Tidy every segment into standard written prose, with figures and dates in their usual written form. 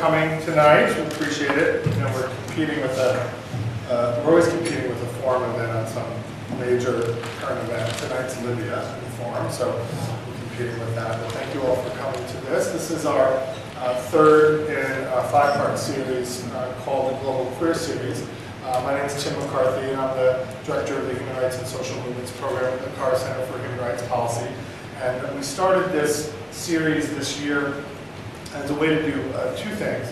Coming tonight, we appreciate it. You know, we're competing with we're always competing with a forum event on some major current event. Tonight's Libya forum, so we're competing with that. But thank you all for coming to this. This is our third in a five-part series called the Global Queer Series. My name is Tim McCarthy, and I'm the director of the Human Rights and Social Movements program at the Carr-Ryan Center for Human Rights Policy. And we started this series this year as a way to do two things.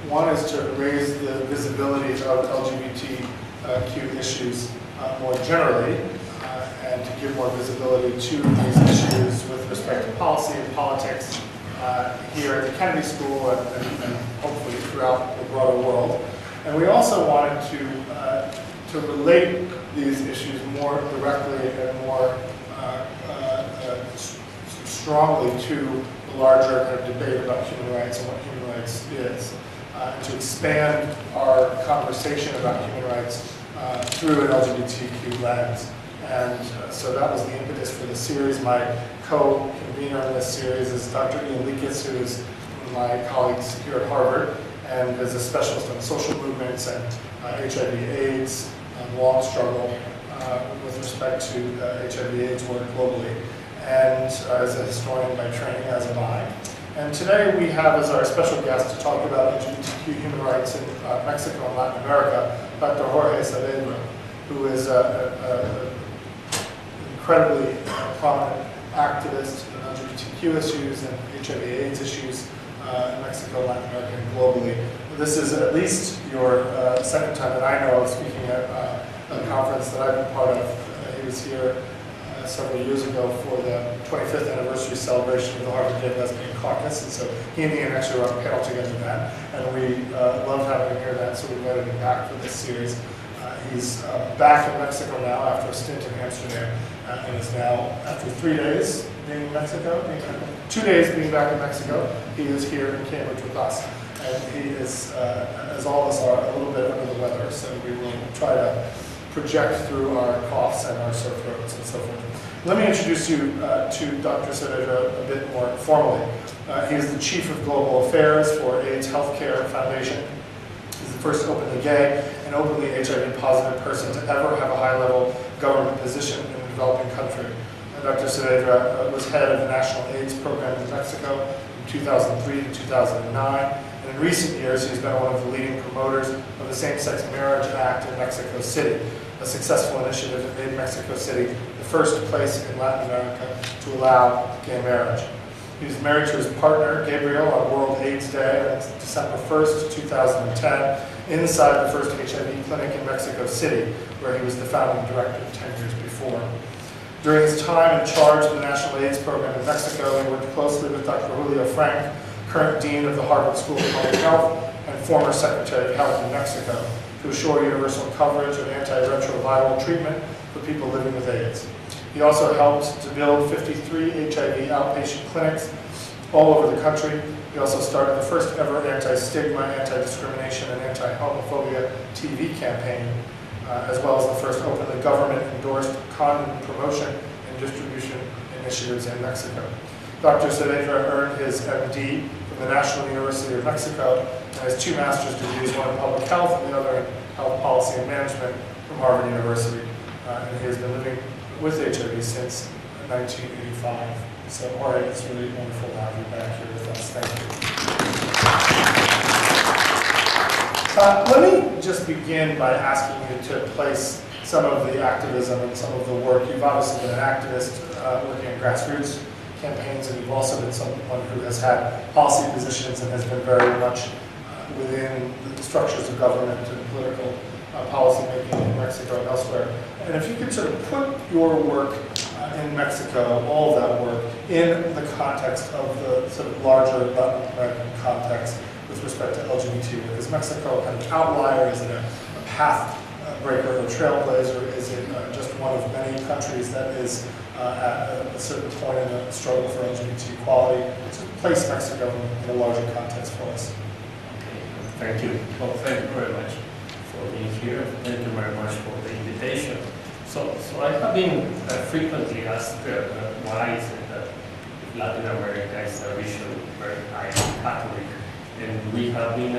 One is to raise the visibility of LGBTQ issues more generally, and to give more visibility to these issues with respect to policy and politics here at the Kennedy School and hopefully throughout the broader world. And we also wanted to relate these issues more directly and more strongly to the larger kind of debate about human rights and what human rights is, to expand our conversation about human rights through an LGBTQ lens. And so that was the impetus for the series. My co-convener in this series is Dr. Ian Leakis, who is my colleague here at Harvard, and is a specialist on social movements and HIV/AIDS, long struggle with respect to HIV/AIDS work globally, and as a historian by training, as am I. And today we have as our special guest to talk about LGBTQ human rights in Mexico and Latin America, Dr. Carlos Savedra, who is an incredibly prominent activist in LGBTQ issues and HIV/AIDS issues in Mexico, Latin America, and globally. This is at least your second time that I know of speaking at a conference that I've been part of. He was here several years ago for the 25th anniversary celebration of the Harvard Gay Lesbian Caucus, and so he and Ian actually were on a panel together then, and we loved having him here then, so we invited him back for this series. He's back in Mexico now after a stint in Amsterdam, and is now, after 3 days being in Mexico, 2 days being back in Mexico, he is here in Cambridge with us. And he is, as all of us are, a little bit under the weather, so we will try to project through our coughs and our sore throats and so forth. Let me introduce you to Dr. Savedra a bit more formally. He is the Chief of Global Affairs for AIDS Healthcare Foundation. He's the first openly gay and openly HIV-positive person to ever have a high-level government position in a developing country. Dr. Savedra was head of the National AIDS Program in Mexico from 2003 to 2009. And in recent years, he's been one of the leading promoters of the Same-Sex Marriage Act in Mexico City, a successful initiative that made Mexico City the first place in Latin America to allow gay marriage. He was married to his partner, Gabriel, on World AIDS Day on December 1st, 2010, inside the first HIV clinic in Mexico City, where he was the founding director 10 years before. During his time in charge of the National AIDS Program in Mexico, he worked closely with Dr. Julio Frank, current dean of the Harvard School of Public Health and former Secretary of Health in Mexico, to assure universal coverage of antiretroviral treatment for people living with AIDS. He also helped to build 53 HIV outpatient clinics all over the country. He also started the first ever anti-stigma, anti-discrimination, and anti-homophobia TV campaign, as well as the first openly government-endorsed condom promotion and distribution initiatives in Mexico. Dr. Savedra earned his MD from the National University of Mexico and has 2 master's degrees, one in public health and the other in health policy and management from Harvard University. And he has been living with HIV since 1985. So, Jorge, it's really wonderful to have you back here with us. Thank you. Let me just begin by asking you to place some of the activism and some of the work. You've obviously been an activist working in grassroots campaigns, and you've also been someone who has had policy positions and has been very much within the structures of government and political policy making in Mexico and elsewhere. And if you could sort of put your work in Mexico, all of that work, in the context of the sort of larger Latin American context with respect to LGBT work. Is Mexico a kind of outlier? Is it a path breaker or trailblazer? Is it just one of many countries that is at a certain point in the struggle for LGBT equality? So place Mexico in a larger context for us. Okay, thank you. Well, thank you very much for being here. Thank you very much for the invitation. So I have been frequently asked why is it that Latin America is a region very high Catholic and we have been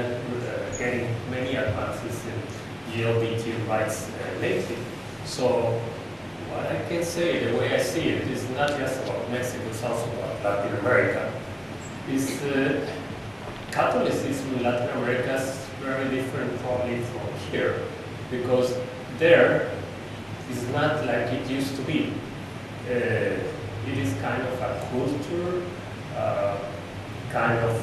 getting many advances in LGBT rights lately. So what I can say, the way I see it, is not just about Mexico, it's also about Latin America. Is Catholicism in Latin America is very different probably from here, because there is not like it used to be. It is kind of a culture, kind of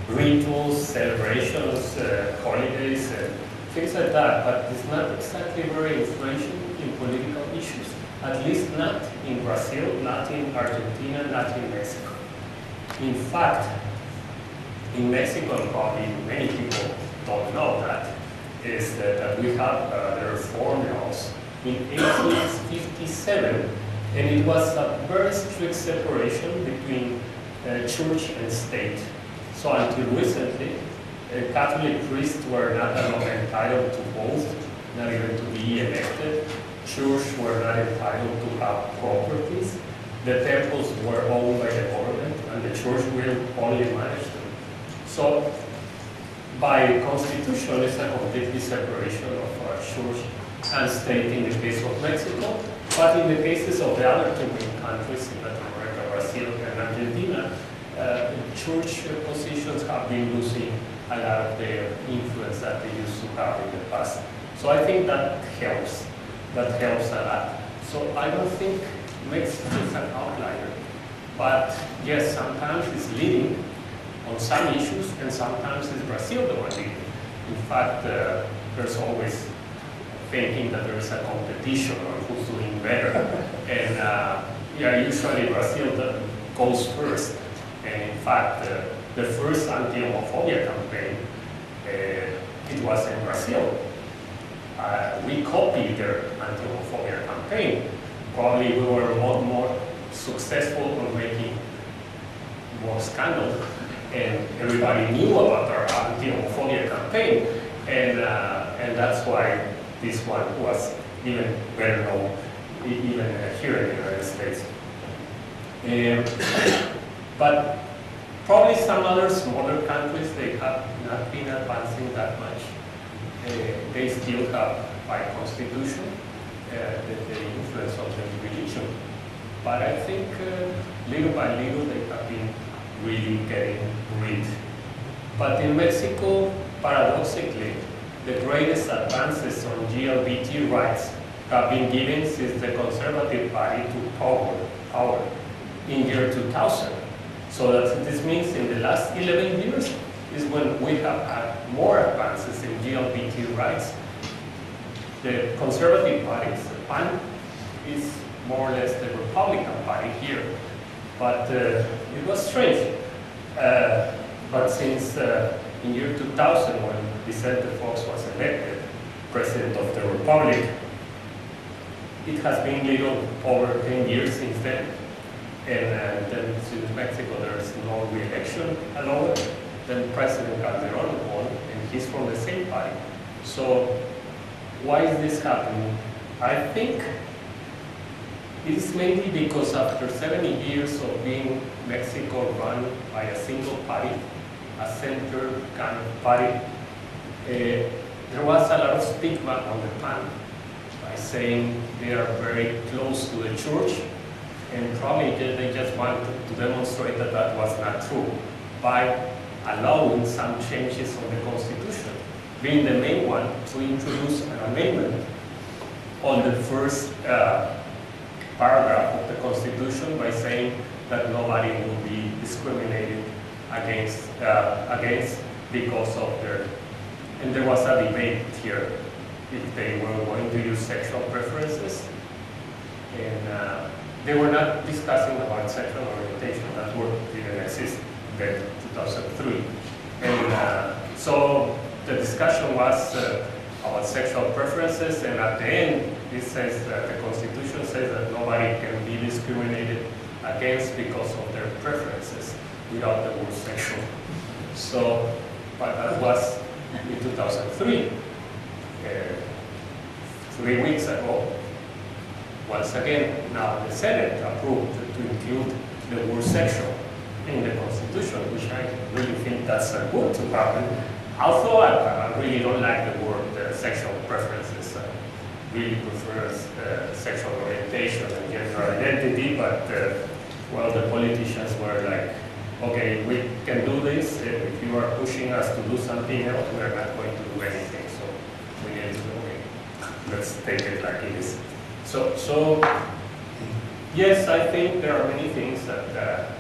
rituals, celebrations, holidays, and things like that, but it's not exactly very influential in political issues, at least not in Brazil, not in Argentina, not in Mexico. In fact, in Mexico, and probably many people don't know that, is that we have the reform laws in 1857, and it was a very strict separation between church and state. So until recently, Catholic priests were not entitled to vote, not even to be elected. Churches were not entitled to have properties. The temples were owned by the government, and the church will only manage them. So, by constitution, it's a complete separation of church and state in the case of Mexico, but in the cases of the other two main countries in Latin America, Brazil and Argentina, church positions have been losing a lot of their influence that they used to have in the past. So I think that helps. That helps a lot. So I don't think Mexico is an outlier, but yes, sometimes it's leading on some issues, and sometimes it's Brazil the one leading. In fact, there's always thinking that there is a competition on who's doing better, and yeah, usually Brazil goes first. And in fact, the first anti-homophobia campaign, it was in Brazil. We copied their anti-homophobia campaign. Probably we were more successful in making more scandal, and everybody knew about our anti-homophobia campaign, and that's why this one was even better known, even here in the United States. But probably some other smaller countries, they have not been advancing that much. They still have, by constitution, the influence of the religion. But I think little by little they have been really getting rid. But in Mexico, paradoxically, the greatest advances on LGBT rights have been given since the Conservative Party took power in year 2000. So that this means in the last 11 years is when we have had more advances in LGBT rights. The Conservative Party, the PAN, is more or less the Republican Party here. But it was strange. But since in year 2000, when Vicente Fox was elected President of the Republic, it has been little over 10 years since then. And then in Mexico there is no re-election allowed. Then President Calderon won, and he's from the same party. So why is this happening? I think it is mainly because after 70 years of being Mexico run by a single party, a center kind of party, there was a lot of stigma on the PAN by saying they are very close to the church, and probably they just wanted to demonstrate that that was not true by allowing some changes on the Constitution, being the main one to introduce an amendment on the first paragraph of the Constitution by saying that nobody will be discriminated against because of their, and there was a debate here if they were going to use sexual preferences, and they were not discussing about sexual orientation. That word didn't exist in 2003, and so the discussion was about sexual preferences, and at the end it says that the Constitution says that nobody can be discriminated against because of their preferences without the word sexual. So, but that was in 2003, 3 weeks ago. Once again, now the Senate approved to include the word sexual. in the Constitution, which I really think that's good to happen. Although I really don't like the word sexual preferences. I really prefer sexual orientation and gender identity, but well, the politicians were like, okay, we can do this. If you are pushing us to do something else, we're not going to do anything. So we need to, okay, let's take it like it is. So yes, I think there are many things that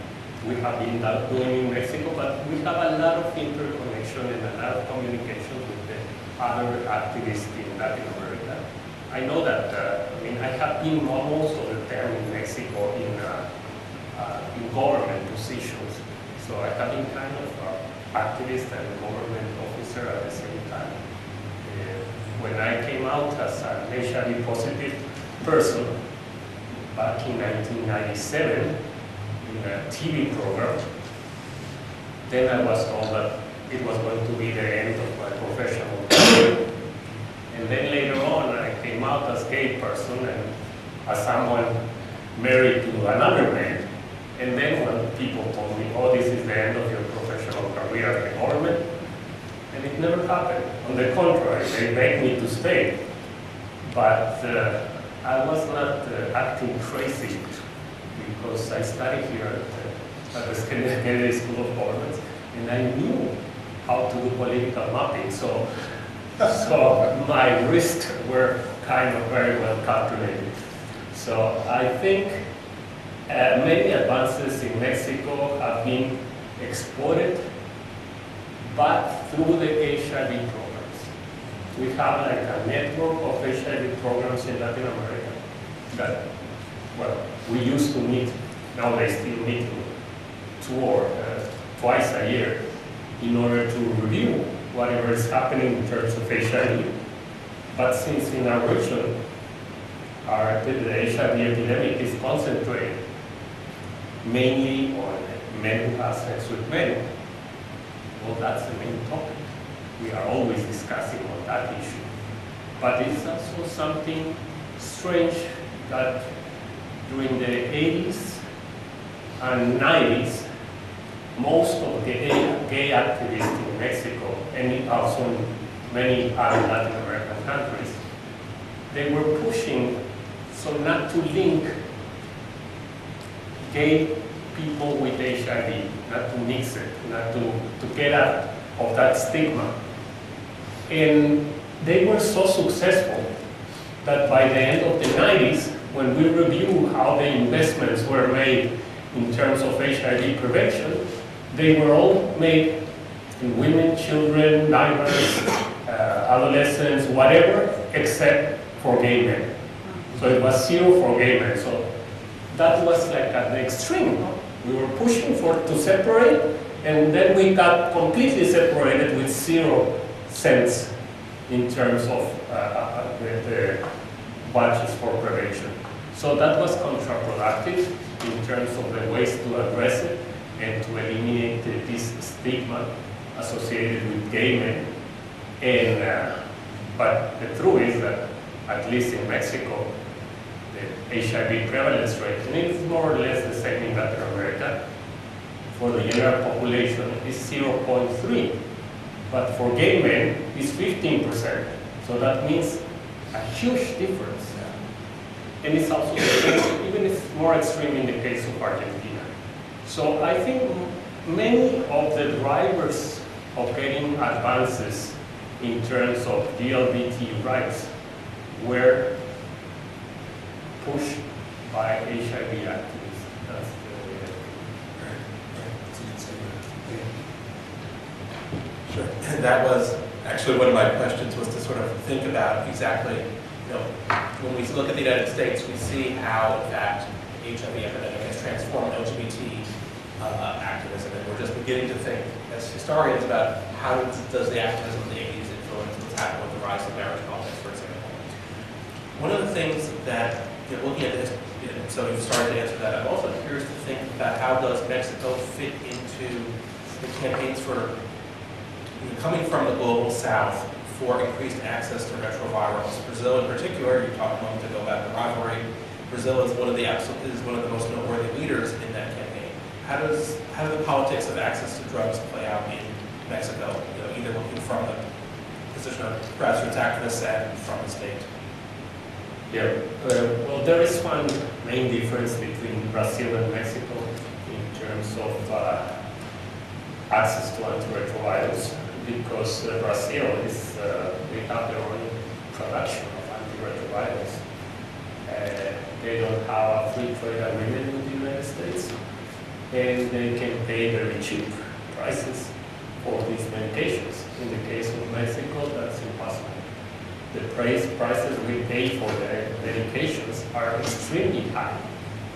we have been doing in Mexico, but we have a lot of interconnection and a lot of communication with the other activists in Latin America. I know that, I mean, I have been almost all the time in Mexico in government positions. So I have been kind of activist and government officer at the same time. When I came out as an HIV positive person back in 1997 in a TV program, then I was told that it was going to be the end of my professional career. And then later on, I came out as a gay person and as someone married to another man. And then when people told me, oh, this is the end of your professional career at the government, and it never happened. On the contrary, they begged me to stay. But I was not acting crazy because I studied here at the Kennedy School of Government, and I knew how to do political mapping. So my risks were kind of very well calculated. So I think many advances in Mexico have been exploited, but through the HIV programs. We have like a network of HIV programs in Latin America that, well, we used to meet, now they still meet 2 or twice a year in order to review whatever is happening in terms of HIV. But since in our region, the HIV epidemic is concentrated mainly on men who have sex with men, well, that's the main topic. We are always discussing on that issue. But it's also something strange that during the 80s and 90s, most of the gay activists in Mexico, and also in many other Latin American countries, they were pushing so not to link gay people with HIV, not to mix it, not to get out of that stigma. And they were so successful that by the end of the 90s, when we review how the investments were made in terms of HIV prevention, they were all made in women, children, minors, adolescents, whatever, except for gay men. So it was 0 for gay men. So that was like at the extreme. We were pushing to separate, and then we got completely separated with 0 cents in terms of the budgets for prevention. So that was counterproductive in terms of the ways to address it and to eliminate this stigma associated with gay men. And but the truth is that, at least in Mexico, the HIV prevalence rate, and it's more or less the same in Latin America, for the general population is 0.3. But for gay men, it's 15%. So that means a huge difference. And it's also even if it's more extreme in the case of Argentina. So I think many of the drivers of getting advances in terms of LGBT rights were pushed by HIV activists. That's the way I Sure. And that was actually one of my questions, was to sort of think about exactly, when we look at the United States, we see how, in fact, the HIV epidemic has transformed LGBT activism, and we're just beginning to think, as historians, about how does the activism of the 80s influence what's happened with the rise of marriage politics, for example. One of the things that, looking at this, so you've started to answer that, I'm also curious to think about how does Mexico fit into the campaigns for coming from the global south for increased access to retrovirals. Brazil in particular, you talked a moment ago about the rivalry. Brazil is one of the most noteworthy leaders in that campaign. how do the politics of access to drugs play out in Mexico? You know, either looking from the position of grassroots activists and from the state. Yeah, well, there is one main difference between Brazil and Mexico in terms of access to antiretrovirals, because Brazil is, they have their own production of antiretrovirals. They don't have a free trade agreement with the United States, and they can pay very cheap prices for these medications. In the case of Mexico, that's impossible. The prices we pay for the medications are extremely high.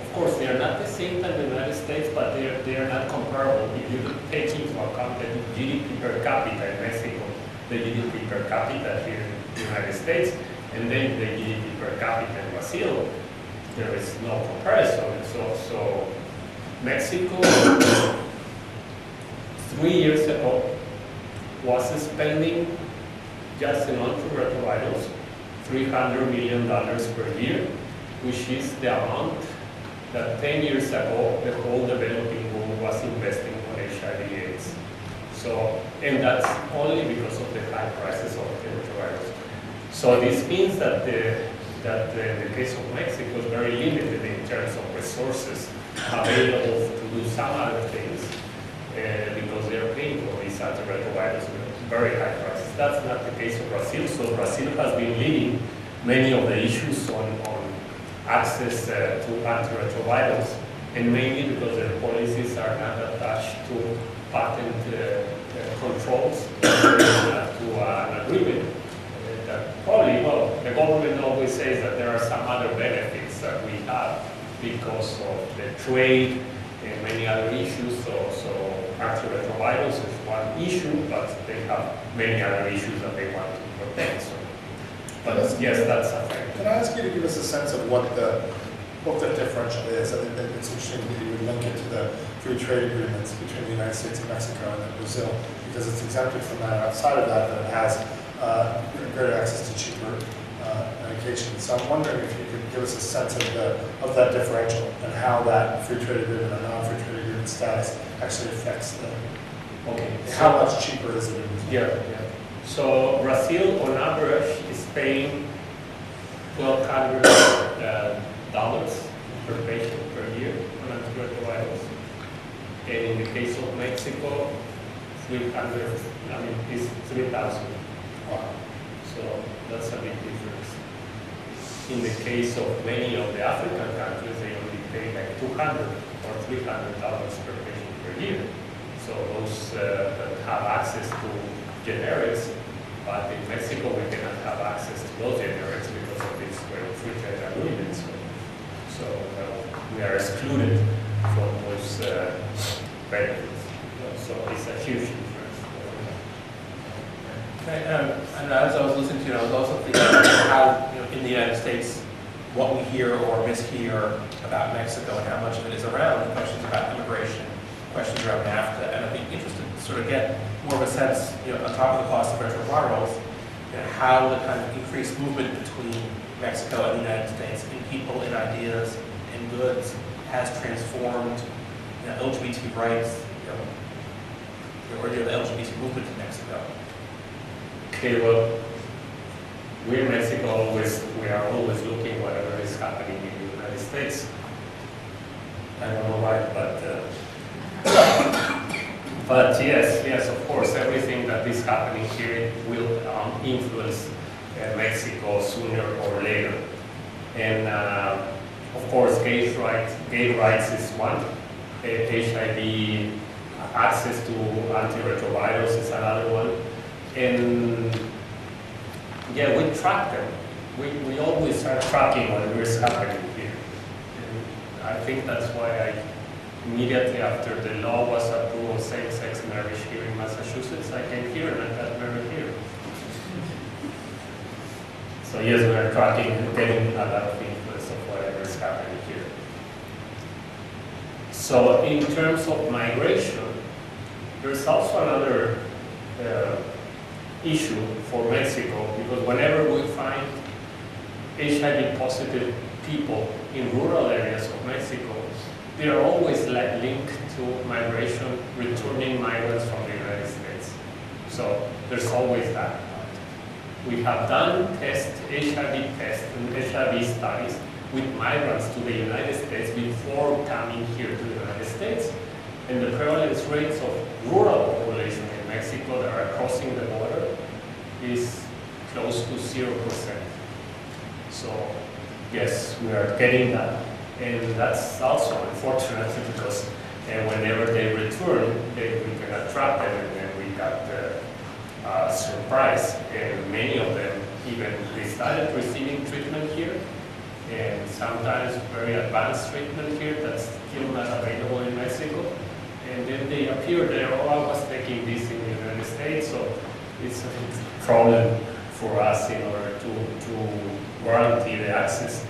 Of course, they are not the same as the United States, but they are not comparable. If you take into account the GDP per capita in Mexico, the GDP per capita here in the United States, and then the GDP per capita in Brazil, there is no comparison. So Mexico, 3 years ago, was spending just in antiretrovirals $300 million per year, which is the amount that 10 years ago the whole developing world was investing on HIV/AIDS. So, and that's only because of the high prices of antiretrovirals. So this means that in the case of Mexico is very limited in terms of resources available to do some other things because they are paying for these antiretrovirals with very high prices. That's not the case of Brazil. So Brazil has been leading many of the issues on access to antiretrovirals, and mainly because their policies are not attached to patent controls to an agreement. That probably, well, the government always says that there are some other benefits that we have because of the trade and many other issues. So antiretrovirals is one issue, but they have many other issues that they want to protect. So, but yes, that's a fact. Can I ask you to give us a sense of what the differential is? I think that it's interesting that you would link it to the free trade agreements between the United States and Mexico and then Brazil, because it's exempted from that. Outside of that, it has greater access to cheaper medications. So I'm wondering if you could give us a sense of that differential and how that free trade agreement and non-free trade agreement status actually affects the. Okay. How much cheaper is it? Yeah. So Brazil, on average, is paying $1,200 per patient per year on antiretrovirals, and in the case of Mexico, 300. I mean, it's 3,000. Wow. So that's a big difference. In the case of many of the African countries, they only pay like $200 or $300 per patient per year. So those that have access to generics, but in Mexico we cannot have access to those generics because of these free trade agreements. So we are excluded from those benefits. So it's a huge difference. Okay, and as I was listening to you, I was also thinking about how, in the United States, what we hear or mishear about Mexico and how much of it is around questions about immigration, questions around NAFTA, and I'd be interested to sort of get more of a sense, on top of the cost of retrovirals, how the kind of increased movement between Mexico and the United States in people, in ideas, in goods has transformed LGBT rights, or the LGBT movement in Mexico. Okay, well, we in Mexico we are always looking whatever is happening in the United States. I don't know why, but yes, of course, everything that is happening here will influence Mexico sooner or later. And of course, gay rights is one. HIV access to antiretrovirals is another one. And yeah, we track them. We always are tracking whatever is happening here. And I think that's why immediately after the law was approved of same-sex marriage here in Massachusetts, I came here and I got married here. So yes, we are tracking and getting a lot of influence of whatever is happening here. So in terms of migration, there's also another issue for Mexico, because whenever we find HIV positive people in rural areas of Mexico, they are always linked to migration, returning migrants from the United States. So there's always that. We have done HIV tests and HIV studies with migrants to the United States before coming here to the United States. And the prevalence rates of rural population in Mexico that are crossing the border is close to 0%. So yes, we are getting that. And that's also unfortunate because whenever they return, we cannot trap them, and then we got the surprise. And many of them even they started receiving treatment here, and sometimes very advanced treatment here that's still not available in Mexico. And then they appear there, oh, I was taking this in the United States, so it's a problem for us in order to guarantee the access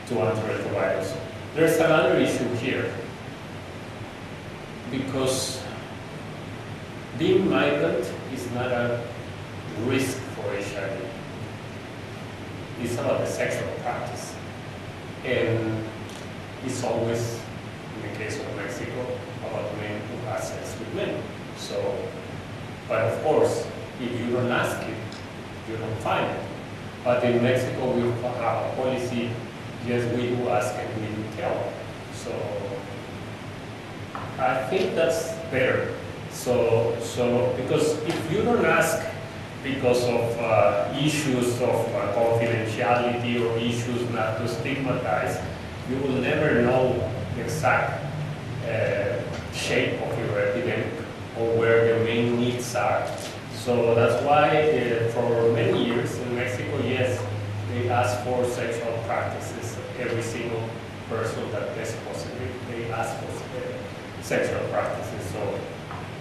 to antiretrovirals. There's another issue here, because being migrant is not a risk for HIV. It's about the sexual practice. And it's always, in the case of Mexico, about men who have sex with men. So, but of course, if you don't ask it, you don't find it. But in Mexico, we have a policy, yes, we do ask and we do tell. So, I think that's better. So because if you don't ask because of issues of confidentiality or issues not to stigmatize, you will never know the exact shape of your epidemic or where the main needs are. So that's why for many years in Mexico, yes, they ask for sexual practices. Every single person that tests positive, they ask for sexual practices. So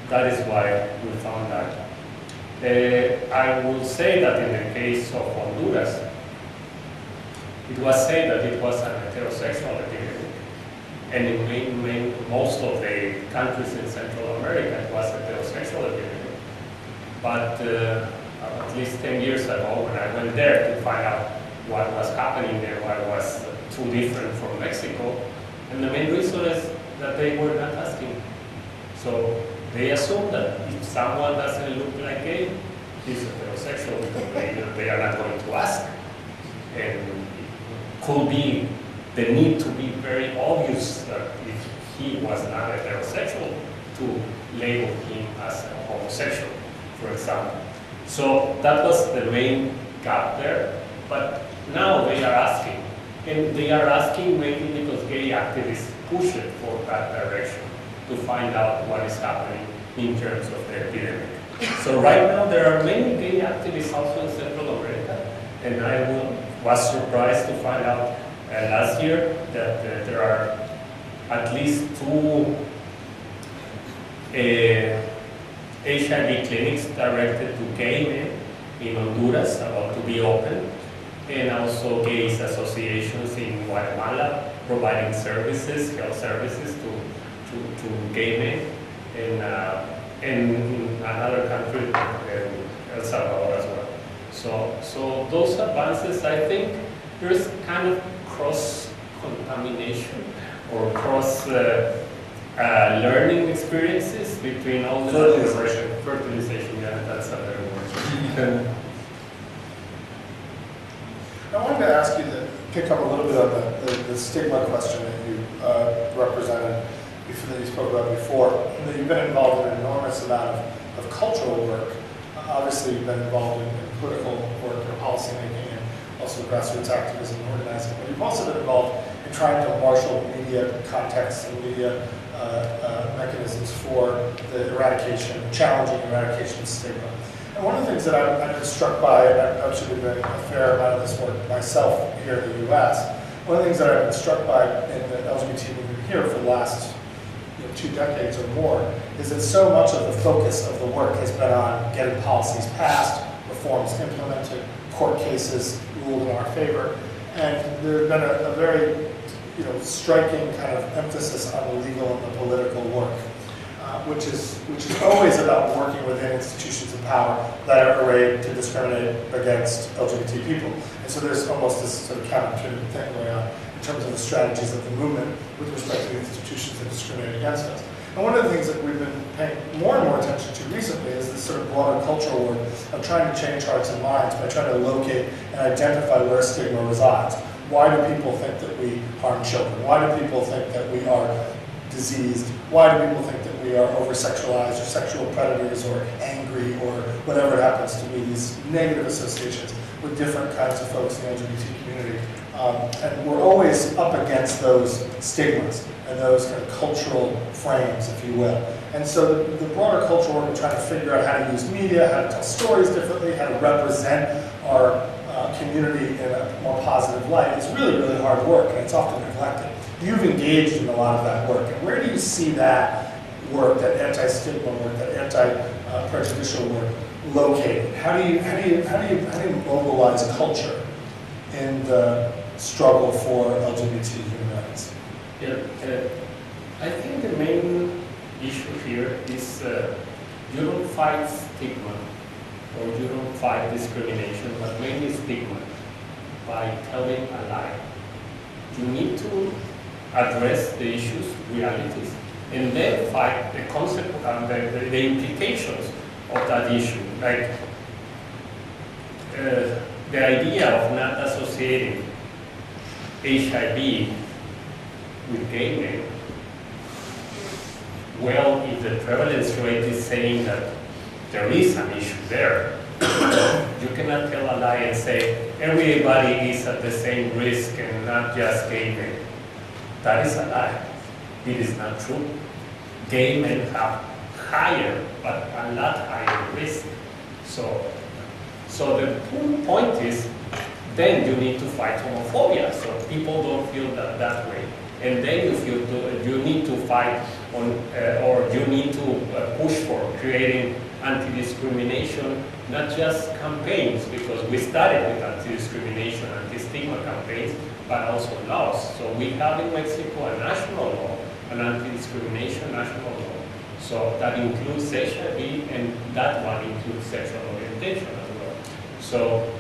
that is why we found that. I will say that in the case of Honduras, it was said that it was an heterosexual epidemic. And in most of the countries in Central America, it was a heterosexual epidemic. But at least 10 years ago, when I went there to find out what was happening there, what was too different from Mexico, and the main reason is that they were not asking. So they assume that if someone doesn't look like gay, he's heterosexual because they are not going to ask. And it could be the need to be very obvious that if he was not heterosexual, to label him as a homosexual, for example. So that was the main gap there. But now they are asking. And they are asking mainly because gay activists push it for that direction to find out what is happening in terms of the epidemic. So right now there are many gay activists also in Central America, and I was surprised to find out last year that there are at least 2 HIV clinics directed to gay men in Honduras about to be open, and also gays associations in Guatemala providing services, health services to gay men, and in another country, El Salvador as well. So those advances, I think there's kind of cross-contamination or cross-learning experiences between all the fertilization, yeah, that's a better word. I wanted to ask you to pick up a little bit on the stigma question that you represented, that you spoke about before, and that you've been involved in an enormous amount of cultural work. Obviously, you've been involved in political work and policymaking and also grassroots activism and organizing, but you've also been involved in trying to marshal media contexts and media mechanisms for the eradication, challenging eradication of stigma. And one of the things that I've been struck by, and I've actually been doing a fair amount of this work myself here in the US, one of the things that I've been struck by in the LGBT movement here for the last 2 decades or more is that so much of the focus of the work has been on getting policies passed, reforms implemented, court cases ruled in our favor, and there's been a very striking kind of emphasis on the legal and the political work, which is always about working within institutions of power that are arrayed to discriminate against LGBT people. And so there's almost this sort of counterintuitive thing going on. terms of the strategies of the movement with respect to the institutions that discriminate against us. And one of the things that we've been paying more and more attention to recently is this sort of broader cultural work of trying to change hearts and minds by trying to locate and identify where stigma resides. Why do people think that we harm children? Why do people think that we are diseased? Why do people think that we are over-sexualized or sexual predators or angry or whatever it happens to be, these negative associations with different kinds of folks in the LGBT community. And we're always up against those stigmas and those kind of cultural frames, if you will. And so the broader cultural work of trying to figure out how to use media, how to tell stories differently, how to represent our community in a more positive light is really, really hard work, and it's often neglected. You've engaged in a lot of that work, and where do you see that work, that anti-stigma work, that anti-prejudicial work located? How do you mobilize culture in the struggle for LGBT human rights? Yeah, I think the main issue here is you don't fight stigma or you don't fight discrimination, but mainly stigma by telling a lie. You need to address the issues, realities, and then fight the concept and the implications of that issue. Like the idea of not associating HIV with gay men. Well, if the prevalence rate is saying that there is an issue there, you cannot tell a lie and say everybody is at the same risk and not just gay men. That is a lie. It is not true. Gay men have higher, but a lot higher risk. So the point is, then you need to fight homophobia, so people don't feel that way. And then you need to fight on, or you need to push for creating anti-discrimination, not just campaigns, because we started with anti-discrimination, anti-stigma campaigns, but also laws. So we have in Mexico a national law, an anti-discrimination national law. So that includes HIV, and that one includes sexual orientation as well. So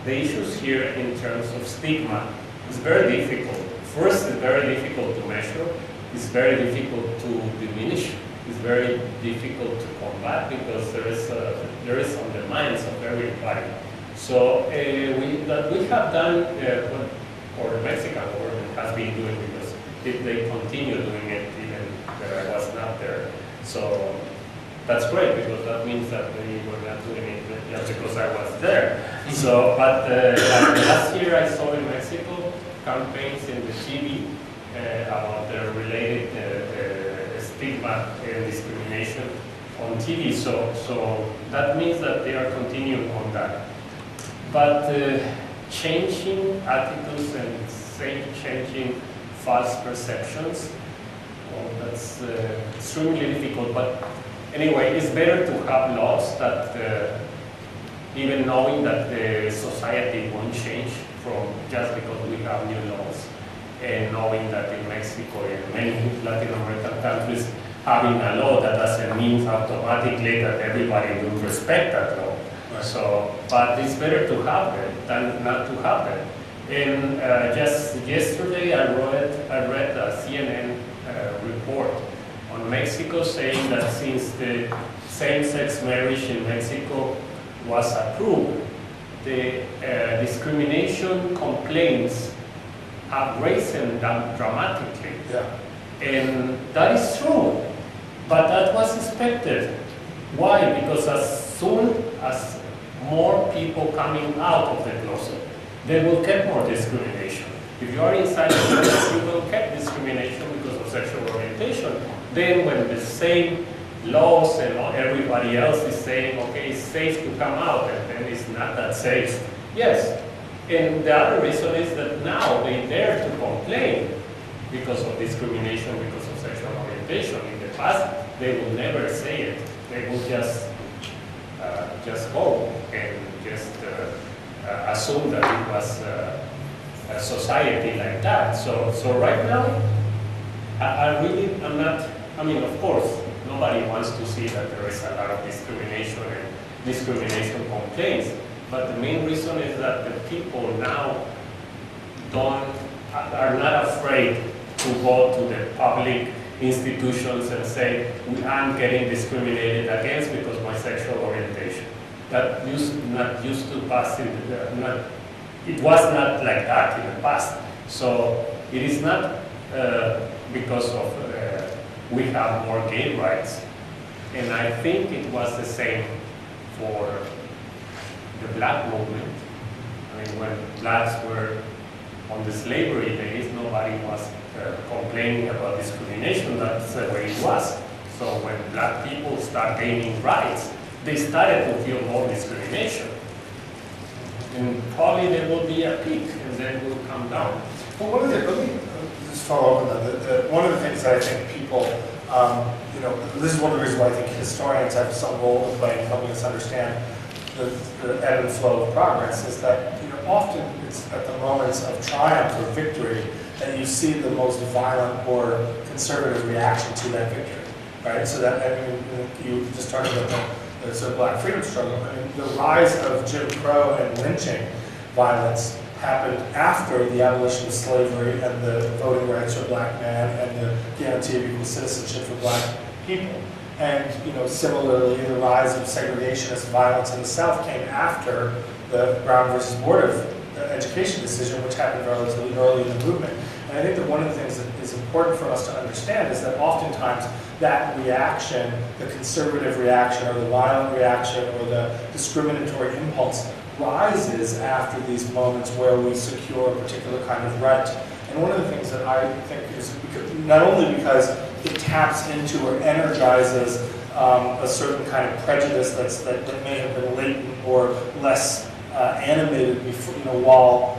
the issues here in terms of stigma is very difficult. First, it's very difficult to measure. It's very difficult to diminish. It's very difficult to combat because there is on the minds of everybody. So we have done what the Mexican government has been doing, because they continue doing it even when I was not there. So that's great, because that means that we were not doing it just because I was there. So, but last year I saw in Mexico campaigns in the TV about the related stigma and discrimination on TV. So that means that they are continuing on that. But changing attitudes and changing false perceptions, well, that's extremely difficult. But anyway, it's better to have laws that even knowing that the society won't change from just because we have new laws, and knowing that in Mexico and many Latin American countries, having a law that doesn't mean automatically that everybody will respect that law. Right. So, but it's better to have them than not to have them. And just yesterday I read a CNN report on Mexico saying that since the same-sex marriage in Mexico was approved, the discrimination complaints have risen dramatically. Yeah. And that is true, but that was expected. Why? Because as soon as more people coming out of the closet, they will get more discrimination. If you are inside the closet, you will get discrimination because of sexual orientation. Then when the same laws and everybody else is saying, okay, it's safe to come out, and then it's not that safe. Yes, and the other reason is that now they dare to complain because of discrimination, because of sexual orientation. In the past, they will never say it. They will just go and just assume that it was a society like that. So right now, I'm not, I mean, of course, nobody wants to see that there is a lot of discrimination and discrimination complaints. But the main reason is that the people now don't are not afraid to go to the public institutions and say, I'm getting discriminated against because of my sexual orientation. That not used to pass in it was not like that in the past. So it is not because of we have more gay rights. And I think it was the same for the black movement. I mean, when blacks were on the slavery days, nobody was complaining about discrimination. That's the way it was. So when black people start gaining rights, they started to feel more discrimination. And probably there will be a peak, and then it will come down. Well, let me just follow up on that. One of the things that I think people, this is one of the reasons why I think historians have some role to play in helping us understand the ebb and flow of progress, is that often it's at the moments of triumph or victory that you see the most violent or conservative reaction to that victory, right? So that, you just talked about the sort of black freedom struggle. I mean, the rise of Jim Crow and lynching violence happened after the abolition of slavery and the voting rights for black men and the guarantee of equal citizenship for black people. And similarly, the rise of segregationist violence in the South came after the Brown versus Board of Education decision, which happened relatively early in the movement. And I think that one of the things that is important for us to understand is that oftentimes that reaction, the conservative reaction or the violent reaction or the discriminatory impulse, rises after these moments where we secure a particular kind of right. And one of the things that I think is not only because it taps into or energizes a certain kind of prejudice that may have been latent or less animated before, while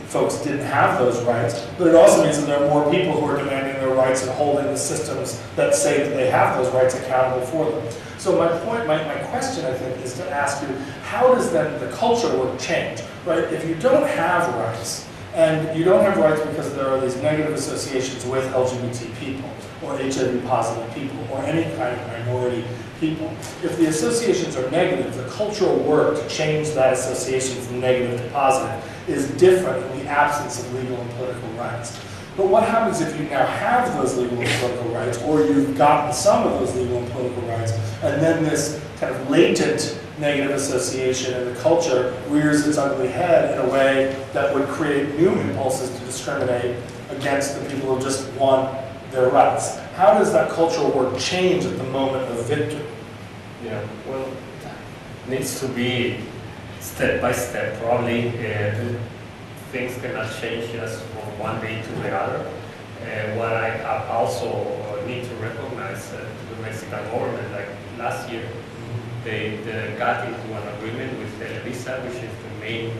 folks didn't have those rights, but it also means that there are more people who are demanding their rights and holding the systems that say that they have those rights accountable for them. So my question, I think, is to ask you, how does then the culture work change, right? If you don't have rights, and you don't have rights because there are these negative associations with LGBT people, or HIV positive people, or any kind of minority people. If the associations are negative, the cultural work to change that association from negative to positive is different in the absence of legal and political rights. But what happens if you now have those legal and political rights, or you've gotten some of those legal and political rights, and then this kind of latent negative association in the culture rears its ugly head in a way that would create new impulses to discriminate against the people who just want their rights? How does that cultural work change at the moment of victory? Yeah, well, it needs to be step by step, probably. Things cannot change just from one day to the other. What I have also need to recognize to the Mexican government, like last year, they got into an agreement with Televisa, which is the main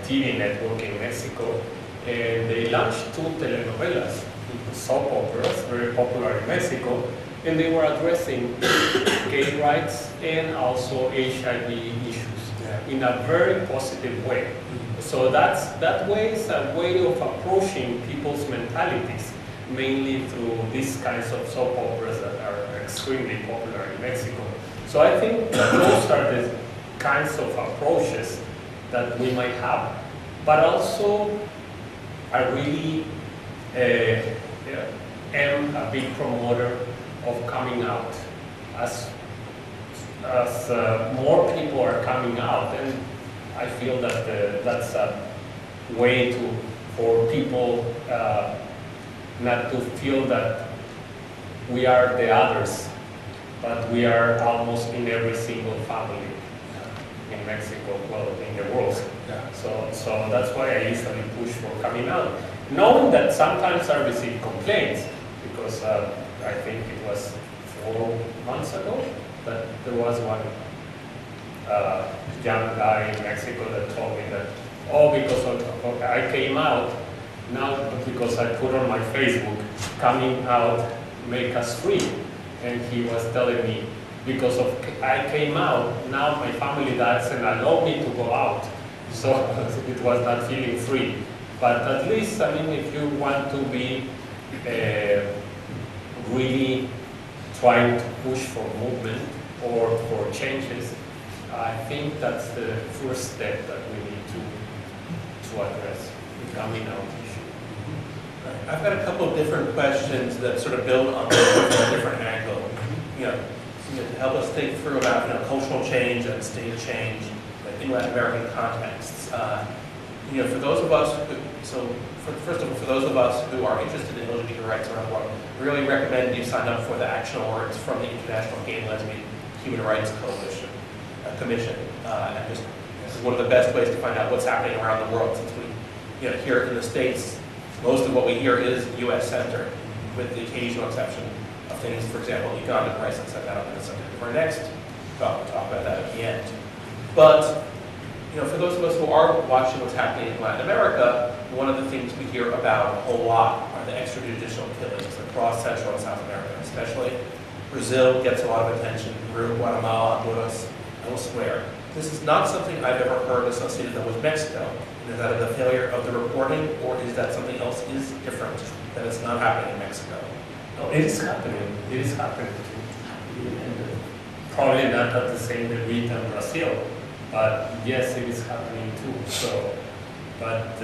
TV network in Mexico, and they launched 2 telenovelas, soap operas, very popular in Mexico, and they were addressing gay rights and also HIV issues in a very positive way. So that way is a way of approaching people's mentalities, mainly through these kinds of soap operas that are extremely popular in Mexico. So I think those are the kinds of approaches that we might have. But also, I really am a big promoter of coming out. As more people are coming out, and I feel that that's a way for people not to feel that we are the others, but we are almost in every single family in Mexico, well, in the world. Yeah. So that's why I usually push for coming out, knowing that sometimes I receive complaints, because I think it was 4 months ago that there was one young guy in Mexico that told me that, because I came out, now because I put on my Facebook, coming out make us free. And he was telling me, because of I came out, now my family doesn't allow me to go out. So it was not feeling free. But at least, I mean, if you want to be really trying to push for movement or for changes, I think that's the first step that we need to address, the coming out issue. I've got a couple of different questions that sort of build on this from a different angle. To help us think through about cultural change and state change in Latin American contexts. For those of us first of all, for those of us who are interested in LGBT rights around the world, we really recommend you sign up for the action awards from the International Gay and Lesbian Human Rights Commission. And this is one of the best ways to find out what's happening around the world, since we, here in the States, most of what we hear is U.S. centered, with the occasional exception of things, for example, Uganda crisis. That'll be the subject of our next talk. We'll talk about that at the end. But for those of us who are watching what's happening in Latin America, one of the things we hear about a whole lot are the extrajudicial killings across Central and South America, especially Brazil gets a lot of attention, Peru, Guatemala, Honduras, elsewhere. This is not something I've ever heard associated with Mexico. Is that the failure of the reporting, or is that something else is different, that it's not happening in Mexico? No, it is happening. It is happening. And probably not at the same degree than Brazil, but yes, it is happening too. So, but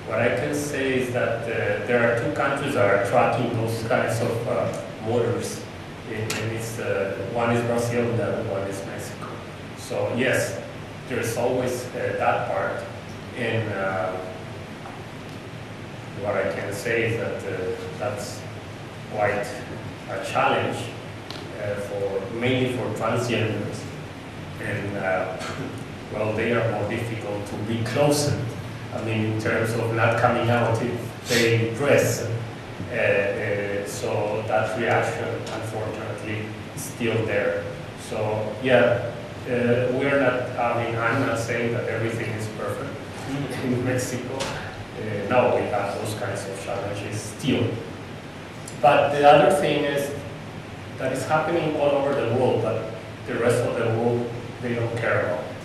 what I can say is that there are two countries that are tracking those kinds of murders, and it's one is Brazil and the other one is Mexico. So yes, there's always that part, and what I can say is that that's quite a challenge mainly for transgenders, and well, they are more difficult to be closened. I mean, in terms of not coming out if they dress, so that reaction, unfortunately, is still there. So yeah. We're not, I'm not saying that everything is perfect in Mexico. No, we have those kinds of challenges still. But the other thing is that it's happening all over the world, but the rest of the world, they don't care about it.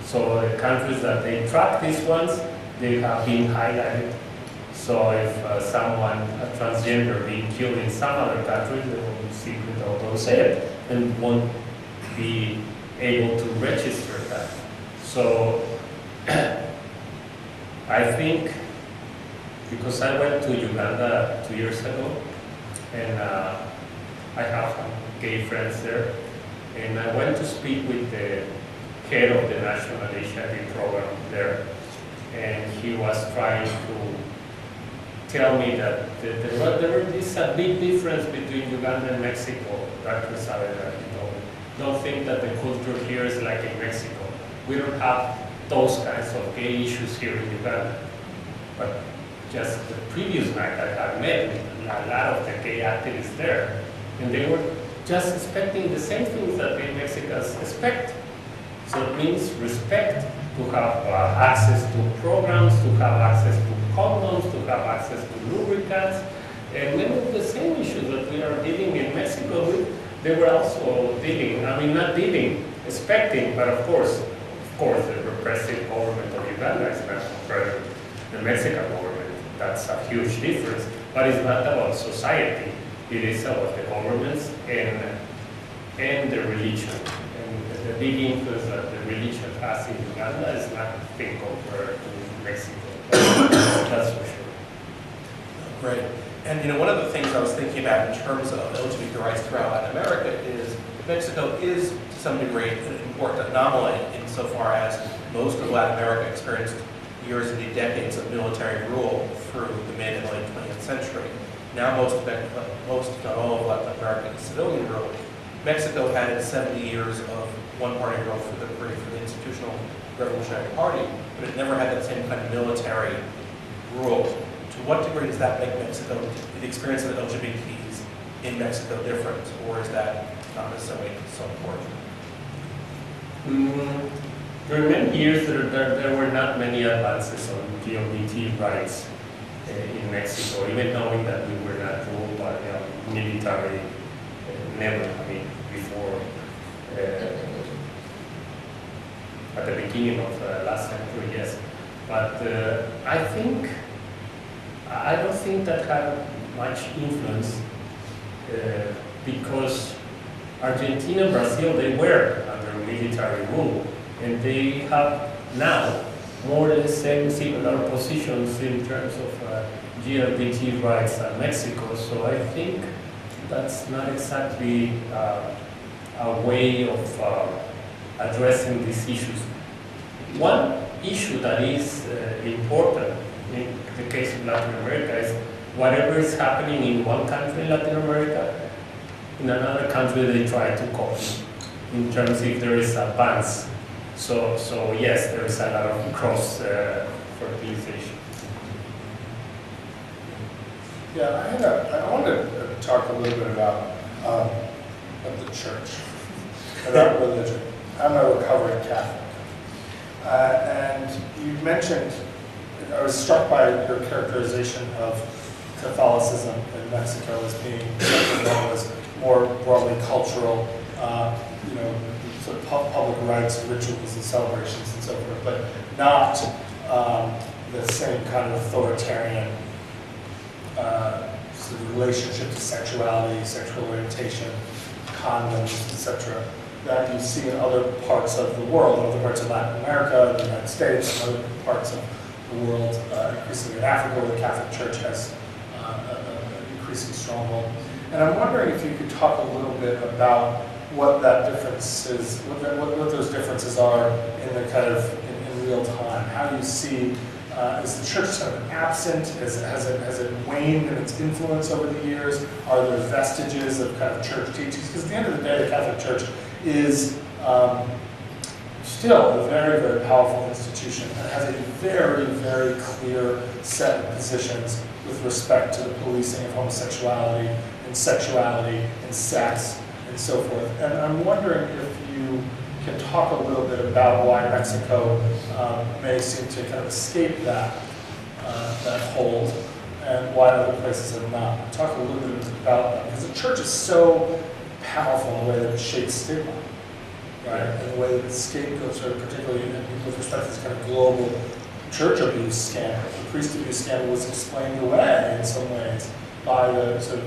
So the countries that they track these ones, they have been highlighted. So if someone, a transgender, being killed in some other country, they will secretly don't say it and won't be able to register that. So I think, because I went to Uganda 2 years ago, and I have some gay friends there, and I went to speak with the head of the National HIV program there, and he was trying to tell me that there is a big difference between Uganda and Mexico. Dr. Savedra, don't think that the culture here is like in Mexico. We don't have those kinds of gay issues here in Uganda. But just the previous night I had met with a lot of the gay activists there, and they were just expecting the same things that the Mexicans expect. So it means respect, to have access to programs, to have access to condoms, to have access to lubricants, and many of the same issues that we are dealing in Mexico with, they were also dealing, not dealing, expecting, but of course, the repressive government of Uganda is not compared to the Mexican government. That's a huge difference. But it's not about society. It is about the governments and the religion. And the big influence that the religion has in Uganda is nothing compared to Mexico. That's for sure. Great. And one of the things I was thinking about in terms of LGBT rights throughout Latin America is Mexico is to some degree an important anomaly insofar as most of Latin America experienced years and decades of military rule through the mid and late 20th century. Now most, if not all, of Latin America is civilian rule. Mexico had its 70 years of one-party rule for the institutional revolutionary party, but it never had that same kind of military rule. To what degree does that make Mexico, the experience of the LGBTs in Mexico different, or is that not necessarily so important? During many years, there were not many advances on LGBT rights in Mexico, even knowing that we were not ruled by military, never, before, at the beginning of last century, yes. But I don't think that had much influence because Argentina and Brazil, they were under military rule, and they have now more or less similar positions in terms of LGBT rights in Mexico. So I think that's not exactly a way of addressing these issues. One issue that is important in the case of Latin America is whatever is happening in one country in Latin America, in another country they try to copy in terms if there is a balance. So yes, there is a lot of cross-fertilization. Yeah, I wanted to talk a little bit about the church, about religion. I'm a recovering Catholic. And you mentioned, I was struck by your characterization of Catholicism in Mexico as being something that was more broadly cultural, sort of public rites, rituals, and celebrations and so forth, but not the same kind of authoritarian sort of relationship to sexuality, sexual orientation, condoms, etc., that you see in other parts of the world, in other parts of Latin America, the United States, and other parts of the world, increasingly in Africa, where the Catholic Church has an increasing stronghold. And I'm wondering if you could talk a little bit about what that difference is, what those differences are in the kind of in real time. How do you see, is the church kind of absent? Has it waned in its influence over the years? Are there vestiges of kind of church teachings? Because at the end of the day, the Catholic Church is still a very, very powerful institution and has a very, very clear set of positions with respect to the policing of homosexuality and sexuality and sex and so forth. And I'm wondering if you can talk a little bit about why Mexico may seem to kind of escape that hold and why other places have not. Talk a little bit about that, because the church is so powerful in the way that it shapes stigma, right? In the way that it scapegoats, or particularly with respect to this kind of global church abuse scandal. The priest abuse scandal was explained away in some ways by the sort of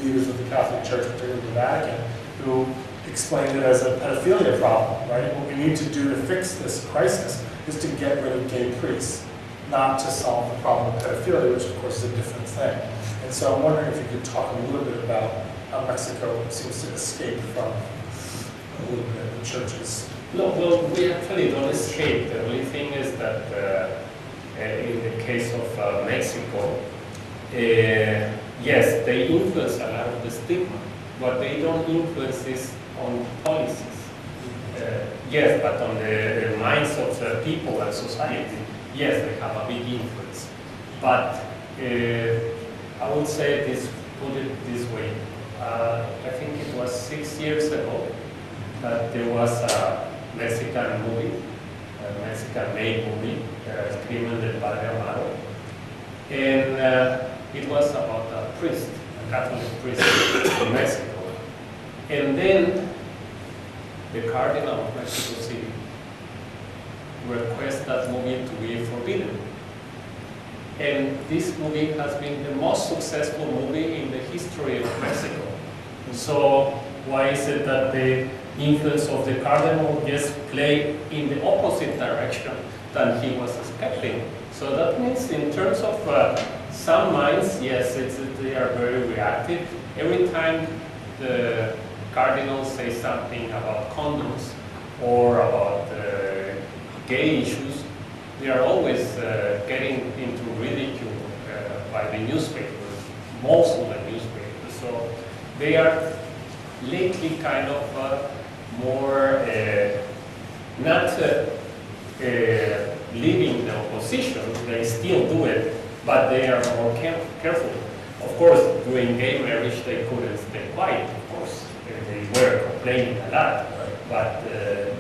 leaders of the Catholic Church, particularly the Vatican, who explained it as a pedophilia problem, right? What we need to do to fix this crisis is to get rid of gay priests, not to solve the problem of pedophilia, which of course is a different thing. And so I'm wondering if you could talk a little bit about how Mexico seems to escape from a little bit the churches. No, well, we actually don't escape. The only thing is that in the case of Mexico, yes, they influence a lot of the stigma. What they don't influence is on policies. Yes, but on the minds of the people and society, yes, they have a big influence. But I would say this, put it this way. I think it was 6 years ago that there was a Mexican movie, a Mexican-made movie, Crimen del Padre Amaro. And it was about a priest, a Catholic priest in Mexico. And then the Cardinal of Mexico City requested that movie to be forbidden. And this movie has been the most successful movie in the history of Mexico. So why is it that the influence of the Cardinal just played in the opposite direction than he was expecting? So that means in terms of some minds, yes, they are very reactive. Every time the Cardinal says something about condoms or about gay issues, they are always getting into ridicule by the newspapers, most of the newspapers. So they are lately kind of more not leaving the opposition. They still do it, but they are more careful. Of course, during gay marriage, they couldn't stay quiet, of course. They were complaining a lot, but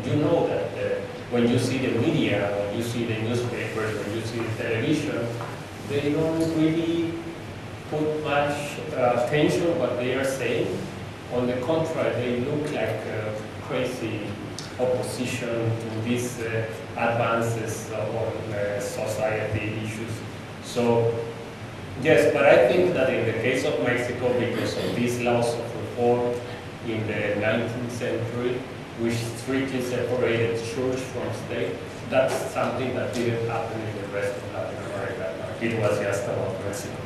you know that when you see the media, when you see the newspapers, when you see the television, they don't really put much attention to what they are saying. On the contrary, they look like crazy opposition to these advances on society issues. So, yes, but I think that in the case of Mexico, because of these laws of reform in the 19th century, which strictly separated church from state, that's something that didn't happen in the rest of Latin America. It was just about Mexico.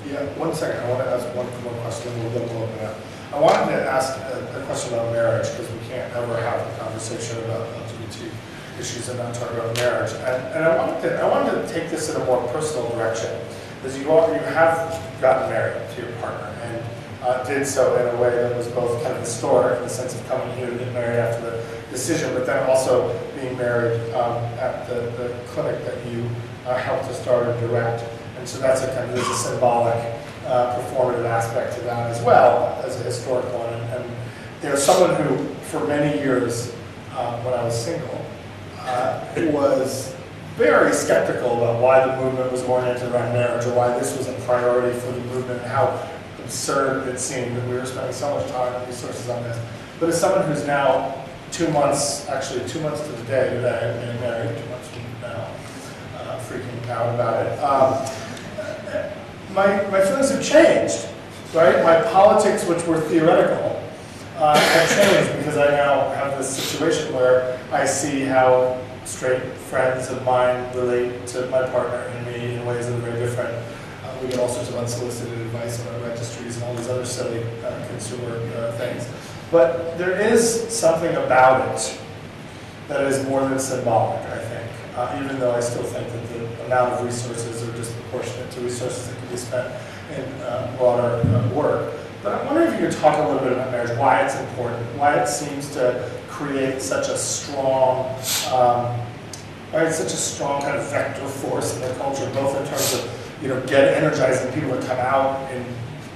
Yeah, one second. I want to ask one more question. We'll get a little bit out. I wanted to ask a question about marriage because we can't ever have a conversation about LGBT issues and not talk about marriage. And I wanted to take this in a more personal direction, because you have gotten married to your partner and did so in a way that was both kind of historic in the sense of coming here to get married after the decision, but then also being married at the clinic that you helped to start and direct. And so that's there's a symbolic, performative aspect to that as well as a historic one. And someone who, for many years, when I was single, was very skeptical about why the movement was oriented around marriage or why this was a priority for the movement and how absurd it seemed that we were spending so much time and resources on this. But as someone who's now 2 months, actually 2 months to the day today, I'm getting married, 2 months from now, freaking out about it. My feelings have changed, right? My politics, which were theoretical, have changed because I now have this situation where I see how straight friends of mine relate to my partner and me in ways that are very different. We get all sorts of unsolicited advice about registries and all these other silly consumer things. But there is something about it that is more than symbolic, I think, even though I still think that the amount of resources are disproportionate to resources that can be spent in broader work. But I wonder if you could talk a little bit about marriage, why it's important, why it seems to create such a strong, kind of vector force in the culture, both in terms of energizing people to come out in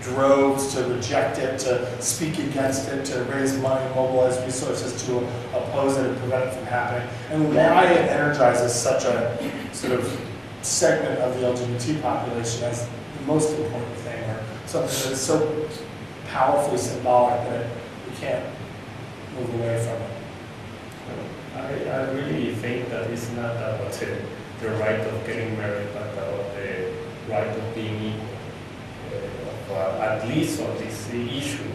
droves, to reject it, to speak against it, to raise money, mobilize resources to oppose it and prevent it from happening, and why it energizes such a sort of segment of the LGBT population as the most important thing, or something that is so powerfully symbolic that we can't move away from it. I really think that it's not about the right of getting married, but about the right of being equal. At least on this issue,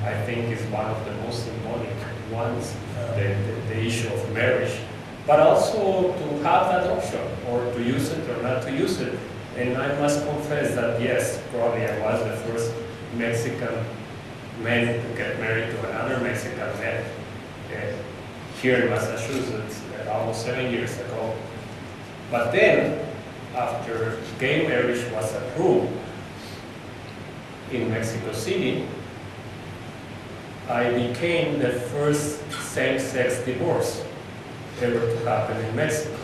I think is one of the most symbolic ones, the issue of marriage, but also to have that option, or to use it or not to use it. And I must confess that yes, probably I was the first Mexican man to get married to another Mexican man here in Massachusetts almost 7 years ago. But then, after gay marriage was approved in Mexico City, I became the first same-sex divorce ever to happen in Mexico.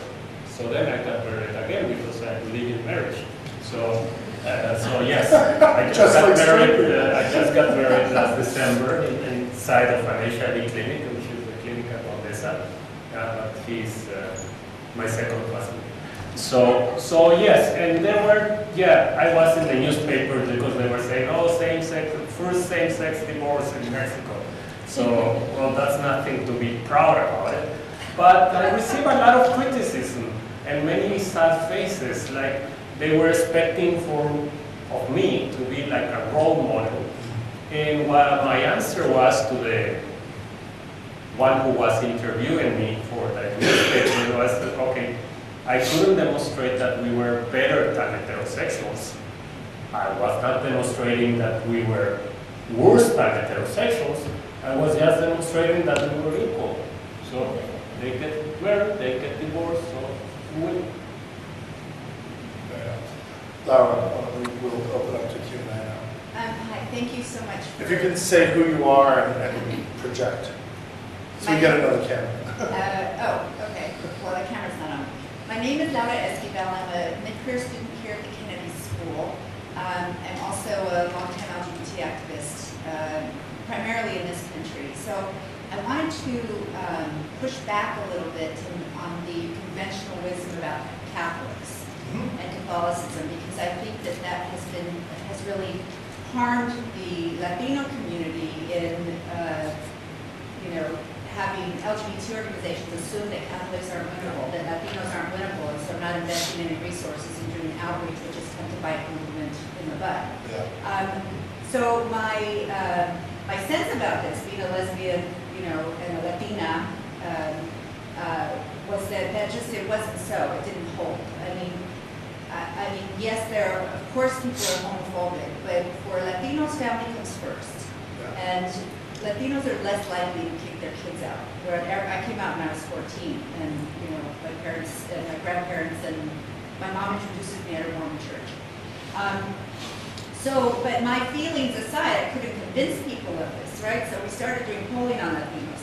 So then I got married again because I believe in marriage. So yes, I just got married last December inside of an HIV clinic, which is the clinic at Odessa. But he's my second husband. So yes, and I was in the newspaper because they were saying, first same-sex divorce in Mexico. So, well, that's nothing to be proud about it. But I received a lot of criticism and many sad faces, like they were expecting of me to be like a role model. And what my answer was to the one who was interviewing me for the newspaper was that, okay, I couldn't demonstrate that we were better than heterosexuals. I was not demonstrating that we were worse than heterosexuals. I was just demonstrating that we were equal. So they get married, they get divorced, so we win. Laura, we'll open up to Q&A now. Hi, thank you so much. If you can say who you are and project. So we get another camera. Okay. Well, the camera's not on. My name is Laura Esquivel. I'm a mid-career student here at the Kennedy School. I'm also a longtime LGBT activist, primarily in this country. So I wanted to push back a little bit on the conventional wisdom about Catholics and Catholicism, because I think that has really harmed the Latino community in having LGBT organizations assume that Catholics aren't winnable, that Latinos aren't winnable, and so not investing any resources in doing outreach, which is tend to bite the movement in the butt. Yeah. So my sense about this, being a lesbian, and a Latina, was that just, it wasn't so, it didn't hold. I mean, yes, there are, of course, people are homophobic, but for Latinos, family comes first. And Latinos are less likely to kick their kids out. I came out when I was 14, and my parents and my grandparents and my mom introduced me at a Mormon church. But my feelings aside, I couldn't convince people of this, right? So we started doing polling on Latinos,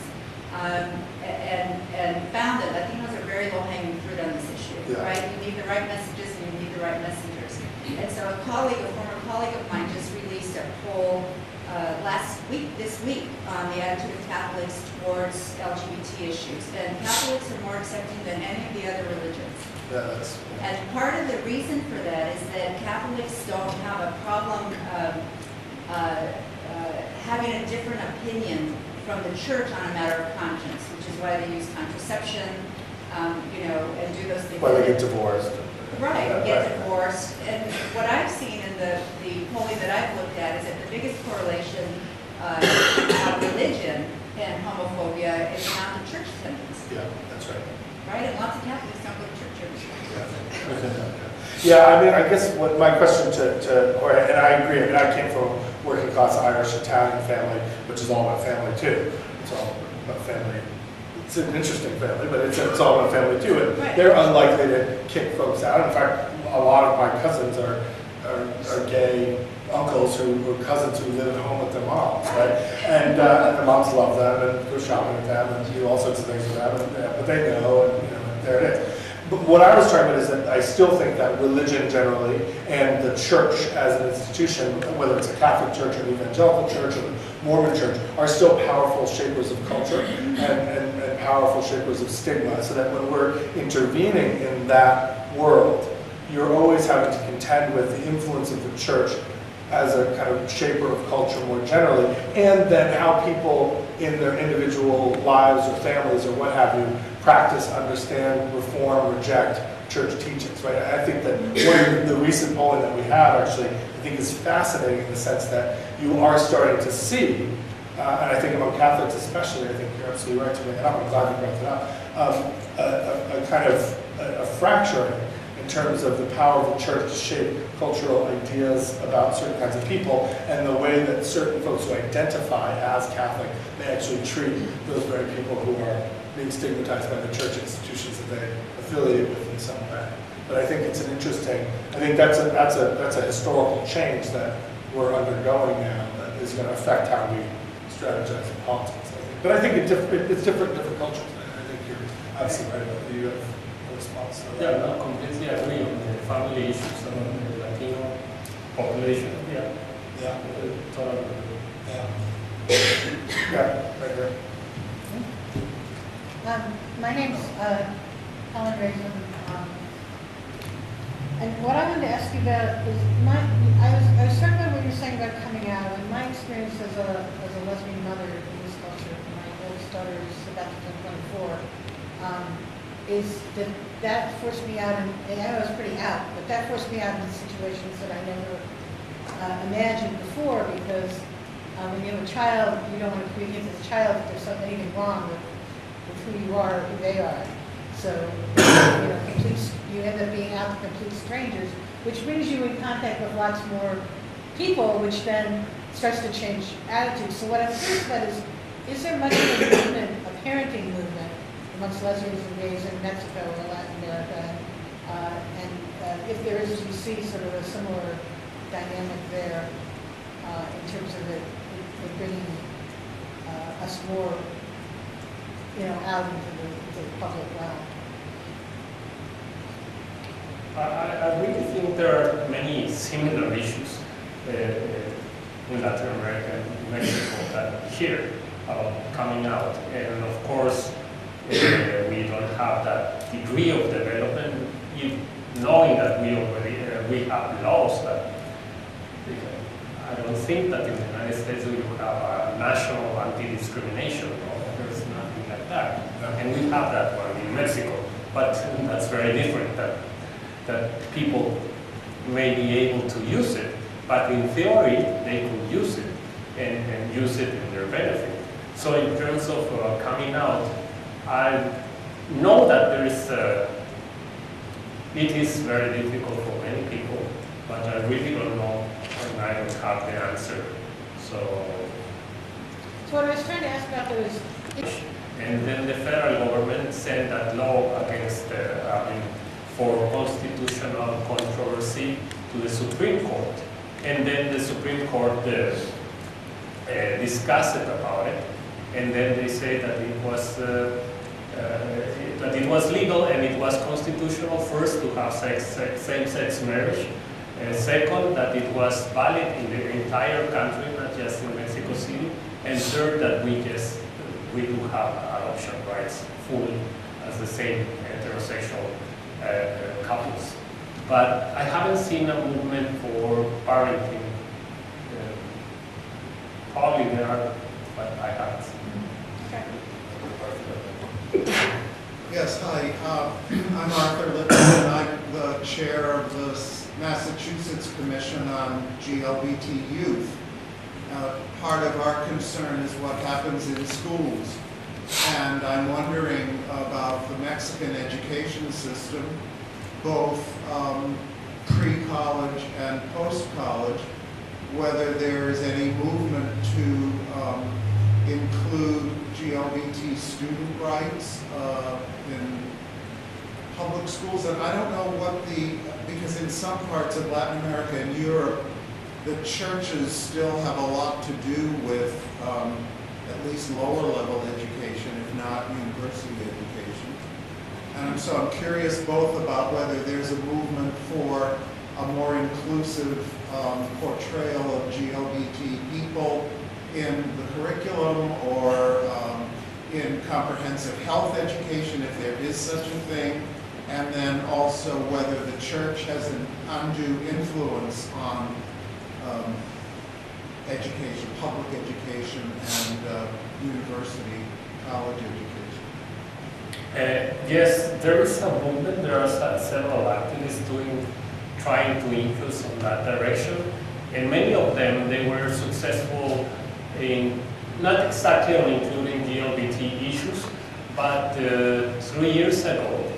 and found that Latinos are very low-hanging fruit on this issue, right? You need the right messages and you need the right messengers. And so a former colleague of mine just released a poll this week, on the attitude of Catholics towards LGBT issues. And Catholics are more accepting than any of the other religions. And part of the reason for that is that Catholics don't have a problem having a different opinion from the church on a matter of conscience, which is why they use contraception, and do those things. Why they get divorced. Right, get divorced. And what I've seen in the polling that I've looked at is that the biggest correlation of religion and homophobia is found in church attendance. Yeah, that's right. Right, and lots of Catholics don't go to church. Yeah, I mean, I guess what my question and I agree, I mean, I came from a working class Irish Italian family, which is all about family too. It's all about family. It's an interesting family, but it's all about family too. And they're unlikely to kick folks out. In fact, a lot of my cousins are gay uncles who were cousins who live at home with their moms, right? And the moms love them and go shopping with them and do all sorts of things with them. But they know, and there it is. But what I was trying to is that I still think that religion generally and the church as an institution, whether it's a Catholic church or an evangelical church or a Mormon church, are still powerful shapers of culture and powerful shapers of stigma, so that when we're intervening in that world, you're always having to contend with the influence of the church as a kind of shaper of culture more generally, and then how people in their individual lives or families or what have you practice, understand, reform, reject church teachings, right? I think that one of the recent polling that we have actually, I think is fascinating in the sense that you are starting to see, and I think among Catholics especially, I think you're absolutely right to bring it up, I'm glad you brought it up, a kind of a fracturing in terms of the power of the church to shape cultural ideas about certain kinds of people, and the way that certain folks who identify as Catholic may actually treat those very people who are being stigmatized by the church institutions that they affiliate with in some way. But I think it's an interesting, I think that's a historical change that we're undergoing now that is going to affect how we strategize in politics, I think. But I think it's different in different cultures. I think you're absolutely right about that. You have a response to that. Yeah, no, completely agree on the family issues and the Latino population. Yeah. Totally. Yeah, right here. My name's Helen Raisin, and what I wanted to ask you about is I was struck by what you were saying about coming out, and my experience as a lesbian mother in this culture, my oldest daughter is about to turn 24, is that forced me out, and I was pretty out, but that forced me out in situations that I never imagined before, because when you have a child, you don't want to communicate to the child that there's anything wrong with who you are, who they are. So, you end up being out to complete strangers, which brings you in contact with lots more people, which then starts to change attitudes. So what I'm curious about is there much of a movement, a parenting movement, amongst lesbians and gays in Mexico or Latin America? And if there is, do you see sort of a similar dynamic there in terms of it bringing us more out into the public realm? I really think there are many similar issues in Latin America and Mexico that here about coming out. And of course, we don't have that degree of development, knowing that we have laws that I don't think that in the United States we would have a national anti-discrimination law. There's nothing like that. And we have that one in Mexico. But that's very different, that people may be able to use it. But in theory, they could use it and use it in their benefit. So in terms of coming out, I know that there is it is very difficult for many people, but I really don't know, and I don't have the answer. So what I was trying to ask about though is, and then the federal government sent that law against for constitutional controversy to the Supreme Court. And then the Supreme Court discussed about it, and then they say that it was legal and it was constitutional, first, to have same-sex marriage, and second, that it was valid in the entire country, not just in Mexico City, and third, that we do have adoption rights fully as the same heterosexual couples. But I haven't seen a movement for parenting. Probably there are, but I haven't seen. Yes, hi. I'm Arthur Lippman, and I'm the chair of the Massachusetts Commission on GLBT Youth. Part of our concern is what happens in schools. And I'm wondering about the Mexican education system, both pre-college and post-college, whether there is any movement to include GLBT student rights in public schools. And I don't know because in some parts of Latin America and Europe, the churches still have a lot to do with at least lower level education, if not university education. And so I'm curious both about whether there's a movement for a more inclusive portrayal of GLBT people in the curriculum or in comprehensive health education, if there is such a thing, and then also whether the church has an undue influence on education, public education, and university, college education. Yes, there is a movement. There are several activists trying to influence on that direction, and many of them, they were successful in not exactly on including GLBT issues, but 3 years ago,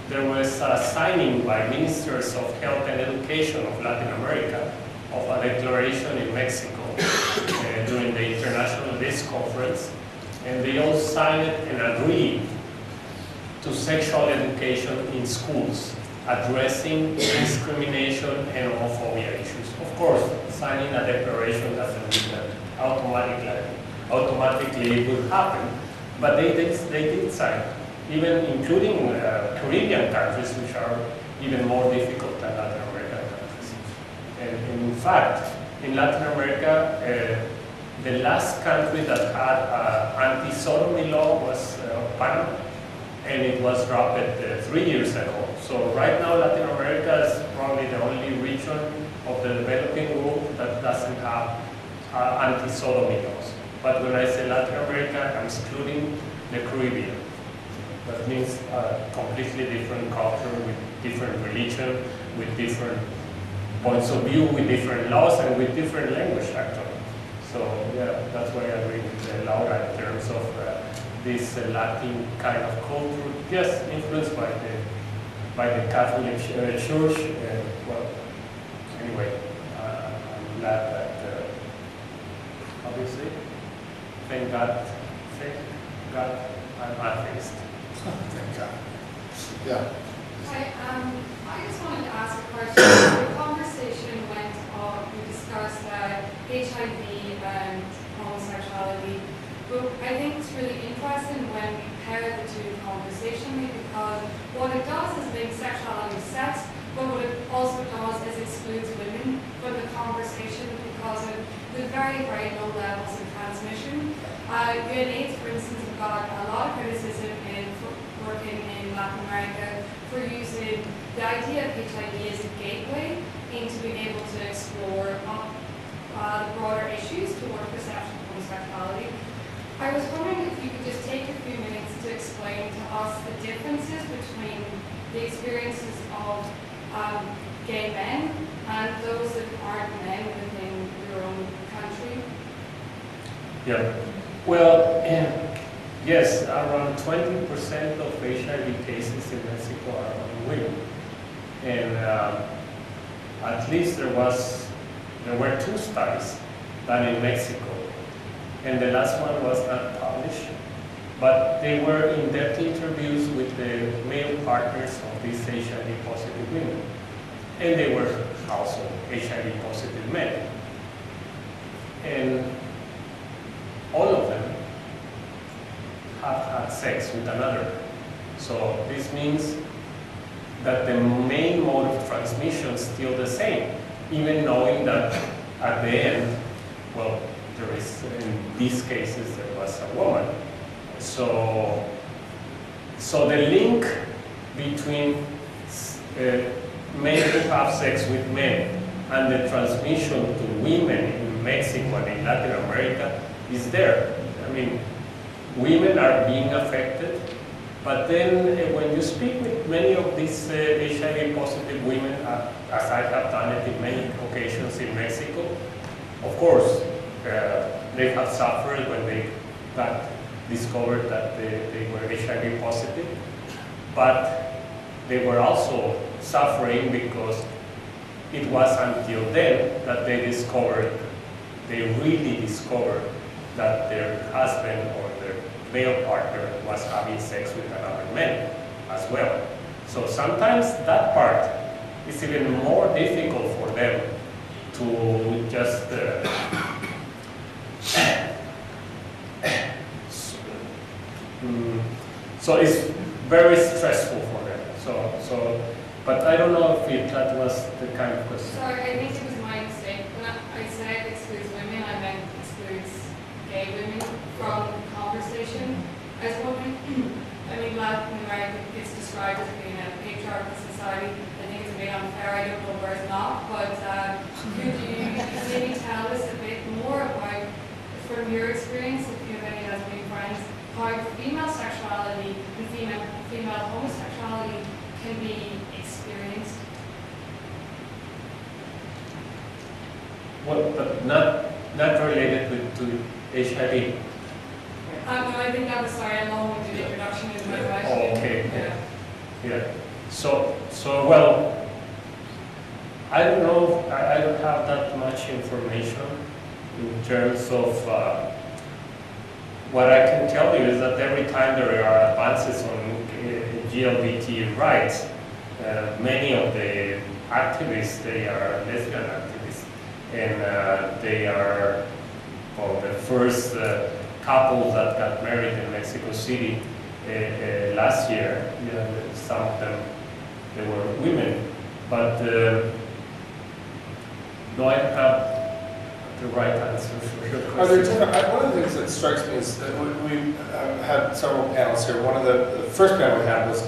there was a signing by ministers of health and education of Latin America of a declaration in Mexico during the International Disc Conference, and they all signed it and agreed to sexual education in schools, addressing discrimination and homophobia issues. Of course, signing a declaration doesn't mean that automatically it will happen, but they did sign, even including Caribbean countries, which are even more difficult than Latin American countries. And in fact, in Latin America, the last country that had anti-sodomy law was Panama, and it was dropped 3 years ago. So right now, Latin America is probably the only region of the developing world that doesn't have anti-sodomy laws. But when I say Latin America, I'm excluding the Caribbean. That means a completely different culture, with different religion, with different points of view, with different laws, and with different language, actually. So yeah, that's why I agree with Laura in terms of this Latin kind of culture, yes, influenced by the Catholic Church. Well, anyway, I'm glad that, obviously, thank God, I'm atheist. Thank God. Yeah. Hi, I just wanted to ask a question. The conversation went on, we discussed HIV and homosexuality, but I think it's really interesting when we pair the two conversationally, because what it does is make sexuality sex, but what it also does is excludes women from the conversation because of the very, very low levels of transmission. UNAIDS, for instance, have got a lot of criticism in working in Latin America for using the idea of HIV as a gateway into being able to explore the broader issues toward perception of homosexuality. I was wondering if you could just take a few minutes to explain to us the differences between the experiences of gay men and those that aren't men within your own country. Yeah. Well, Yes, around 20% of HIV cases in Mexico are among women. And at least there were 2 studies done in Mexico. And the last one was not published. But they were in-depth interviews with the male partners of these HIV positive women. And they were also HIV positive men. And all of them have had sex with another. So this means that the main mode of transmission is still the same, even knowing that at the end, well, there is, in these cases, there was a woman. So the link between men who have sex with men and the transmission to women in Mexico and in Latin America is there. I mean, women are being affected, but then when you speak with many of these HIV positive women, as I have done it in many occasions in Mexico, of course, they have suffered when they got discovered that they were HIV positive, but they were also suffering because it was until then that they really discovered that their husband or their male partner was having sex with another man as well. So sometimes that part is even more difficult for them to just so it's very stressful for them. But I don't know if that was the kind of question. Sorry, I think it was my mistake. When I said excludes women, I meant excludes gay women from conversation as women. I mean, Latin America is described as being a patriarchal society. I think it's a bit unfair. I don't know where it's not, but could you maybe tell us a bit more about, from your experience, if you have any lesbian friends, how female sexuality and female homosexuality can be experienced? Well, but not related to HIV. No, I think that was, sorry, a long-winded introduction is my question. Oh, okay. Yeah. Yeah. So well, I don't know. I don't have that much information in terms of. What I can tell you is that every time there are advances on LGBT rights, many of the activists, they are lesbian activists, and they are, well, the first couple that got married in Mexico City last year. Some of them, they were women, but no, I don't have the right answer for your question. Are there different, one of the things that strikes me is that we had several panels here. One of the first panel we had was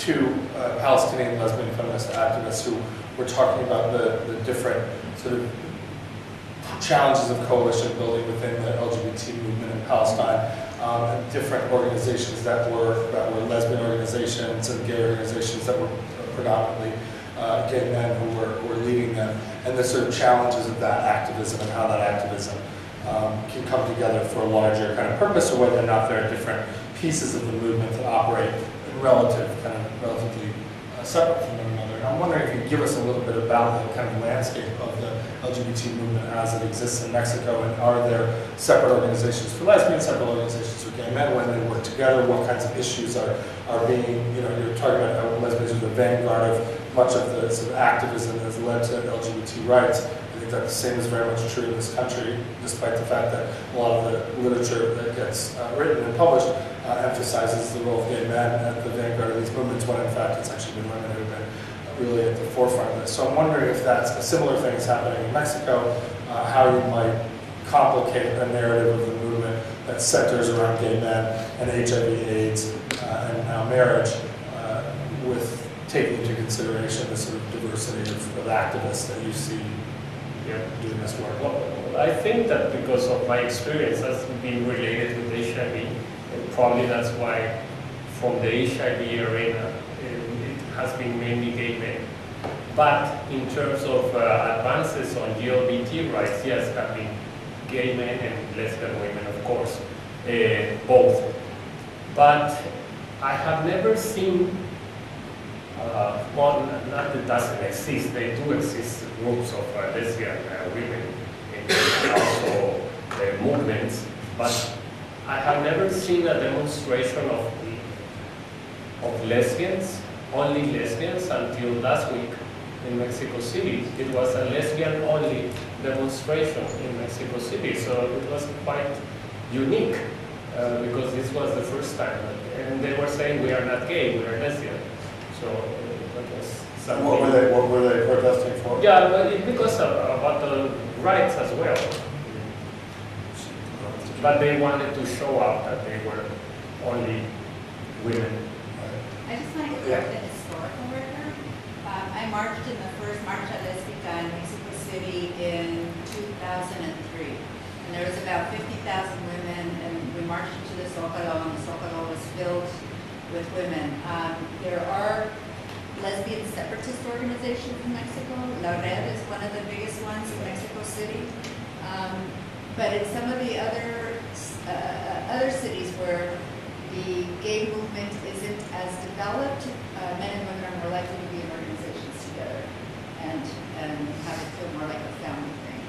2 Palestinian lesbian feminist activists who were talking about the different sort of challenges of coalition building within the LGBT movement in Palestine, and different organizations that were lesbian organizations and gay organizations that were predominantly gay men who were leading them, and the sort of challenges of that activism and how that activism can come together for a larger kind of purpose, or whether or not there are different pieces of the movement that operate in relatively separate from one another. And I'm wondering if you could give us a little bit about the kind of landscape of the LGBT movement as it exists in Mexico, and are there separate organizations for lesbians, separate organizations for gay men, when they work together, what kinds of issues are being, you're talking about how lesbians are the vanguard of much of the sort of activism that has led to LGBT rights. I think that the same is very much true in this country, despite the fact that a lot of the literature that gets written and published emphasizes the role of gay men at the vanguard of these movements, when in fact it's actually been women who have been really at the forefront of this. So I'm wondering if that's a similar thing is happening in Mexico, how you might complicate a narrative of the movement that centers around gay men and HIV/AIDS and now marriage, with taking into consideration the sort of diversity of activists that you see doing this work. Well, I think that because of my experience as being related with HIV, and probably that's why from the HIV arena, it has been mainly gay men. But in terms of advances on LGBT rights, yes, have been gay men and lesbian women, of course. both. But I have never seen, well, not that doesn't exist, they do exist groups of lesbian women and also movements, but I have never seen a demonstration of lesbians, only lesbians, until last week in Mexico City. It was a lesbian-only demonstration in Mexico City, so it was quite unique because this was the first time. And they were saying, we are not gay, we are lesbian. So that was something. What were they protesting for? Yeah, but because about the rights as well. But they wanted to show up that they were only women. I just want to correct the historical record. I marched in the first Marcha Lesbica in Mexico City in 2003. And there was about 50,000 women, and we marched into the Zócalo, and the Zócalo was filled with women. There are lesbian separatist organizations in Mexico. La Red is one of the biggest ones in Mexico City. But in some of the other cities where the gay movement isn't as developed, men and women are more likely to be in organizations together and have it feel more like a family thing.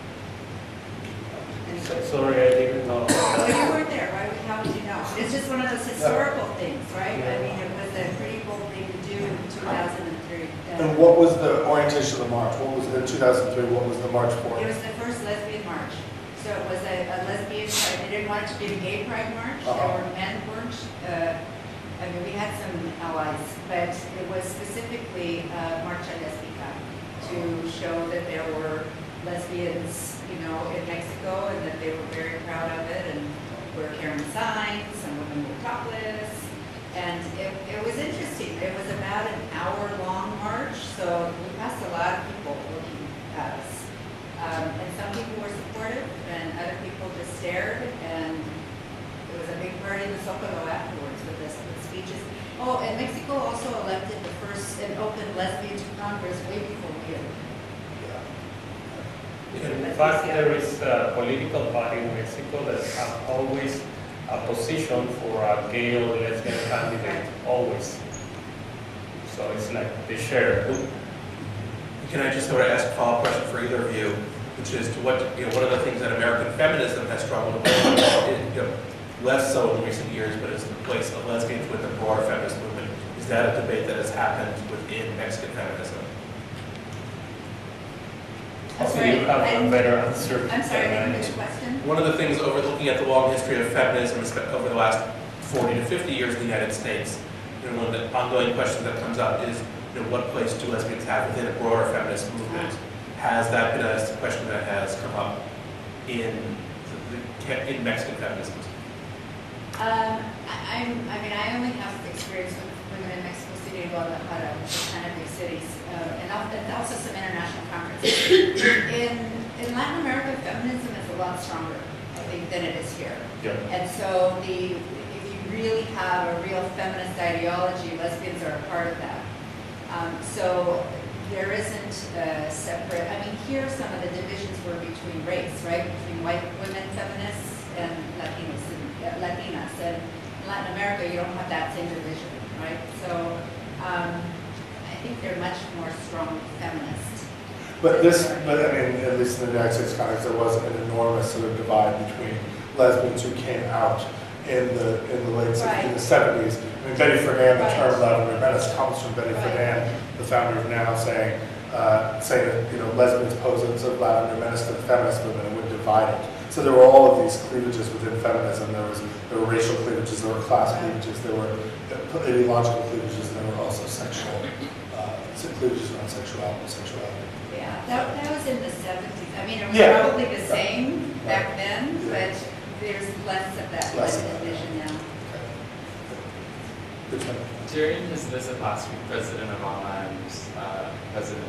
So, sorry, I didn't know. Well, you weren't there, right? How would you know? It's just one of those historical things, right? I mean, it was a pretty bold thing to do in 2003. And what was the orientation of the march? What was in 2003? What was the march for? It was the first lesbian march. So it was a lesbian pride. They didn't want it to be a gay pride march. There were men march. I mean, we had some allies, but it was specifically Marcha Lesbica to show that there were lesbians, you know, in Mexico, and that they were very proud of it, and were carrying signs, and women were topless. And it was interesting. It was about an hour-long march, so we passed a lot of people looking at us. And some people were supportive, and other people just stared, and it was a big party in the Zócalo afterwards with speeches. Oh, and Mexico also elected the first and open lesbian to Congress way before we did. In fact, there is a political party in Mexico that has always a position for a gay or lesbian candidate, always. So it's like they share. Can I just sort of ask a follow-up question for either of you, which is to what, one of the things that American feminism has struggled with, less so in recent years, but is the place of lesbians with the broader feminist movement. Is that a debate that has happened within Mexican feminism? I'm So sorry, you have a better answer. I'm sorry, I than didn't get the question. One of the things over looking at the long history of feminism over the last 40 to 50 years in the United States, one of the ongoing questions that comes up is, what place do lesbians have within a broader feminist movement? Has that been a question that has come up in Mexican feminism? I only have experience with women in Mexico City and Guadalajara, which are kind of big cities, and also some international conferences. In Latin America, feminism is a lot stronger, I think, than it is here. Yeah. And so if you really have a real feminist ideology, lesbians are a part of that. So there isn't a separate, here some of the divisions were between race, right? Between white women feminists and Latinas. And in Latin America, you don't have that same division, right? So I think they're much more strong feminists. But at least in the United States context, there was an enormous sort of divide between lesbians who came out in the late Right. in the 70s. Betty Friedan, the Right. term Lavender Menace comes from Betty Friedan, the founder of NOW, saying that lesbians pose a sort of Lavender Menace to the feminist movement and would divide it. So there were all of these cleavages within feminism. There were racial cleavages, there were class cleavages, there were ideological cleavages, and there were also sexual cleavages around sexuality. Yeah, that was in the 70s. It was Yeah. probably the same back then, Yeah. but there's less of that Less of that. division now. Good one. During his visit last week, President Obama and President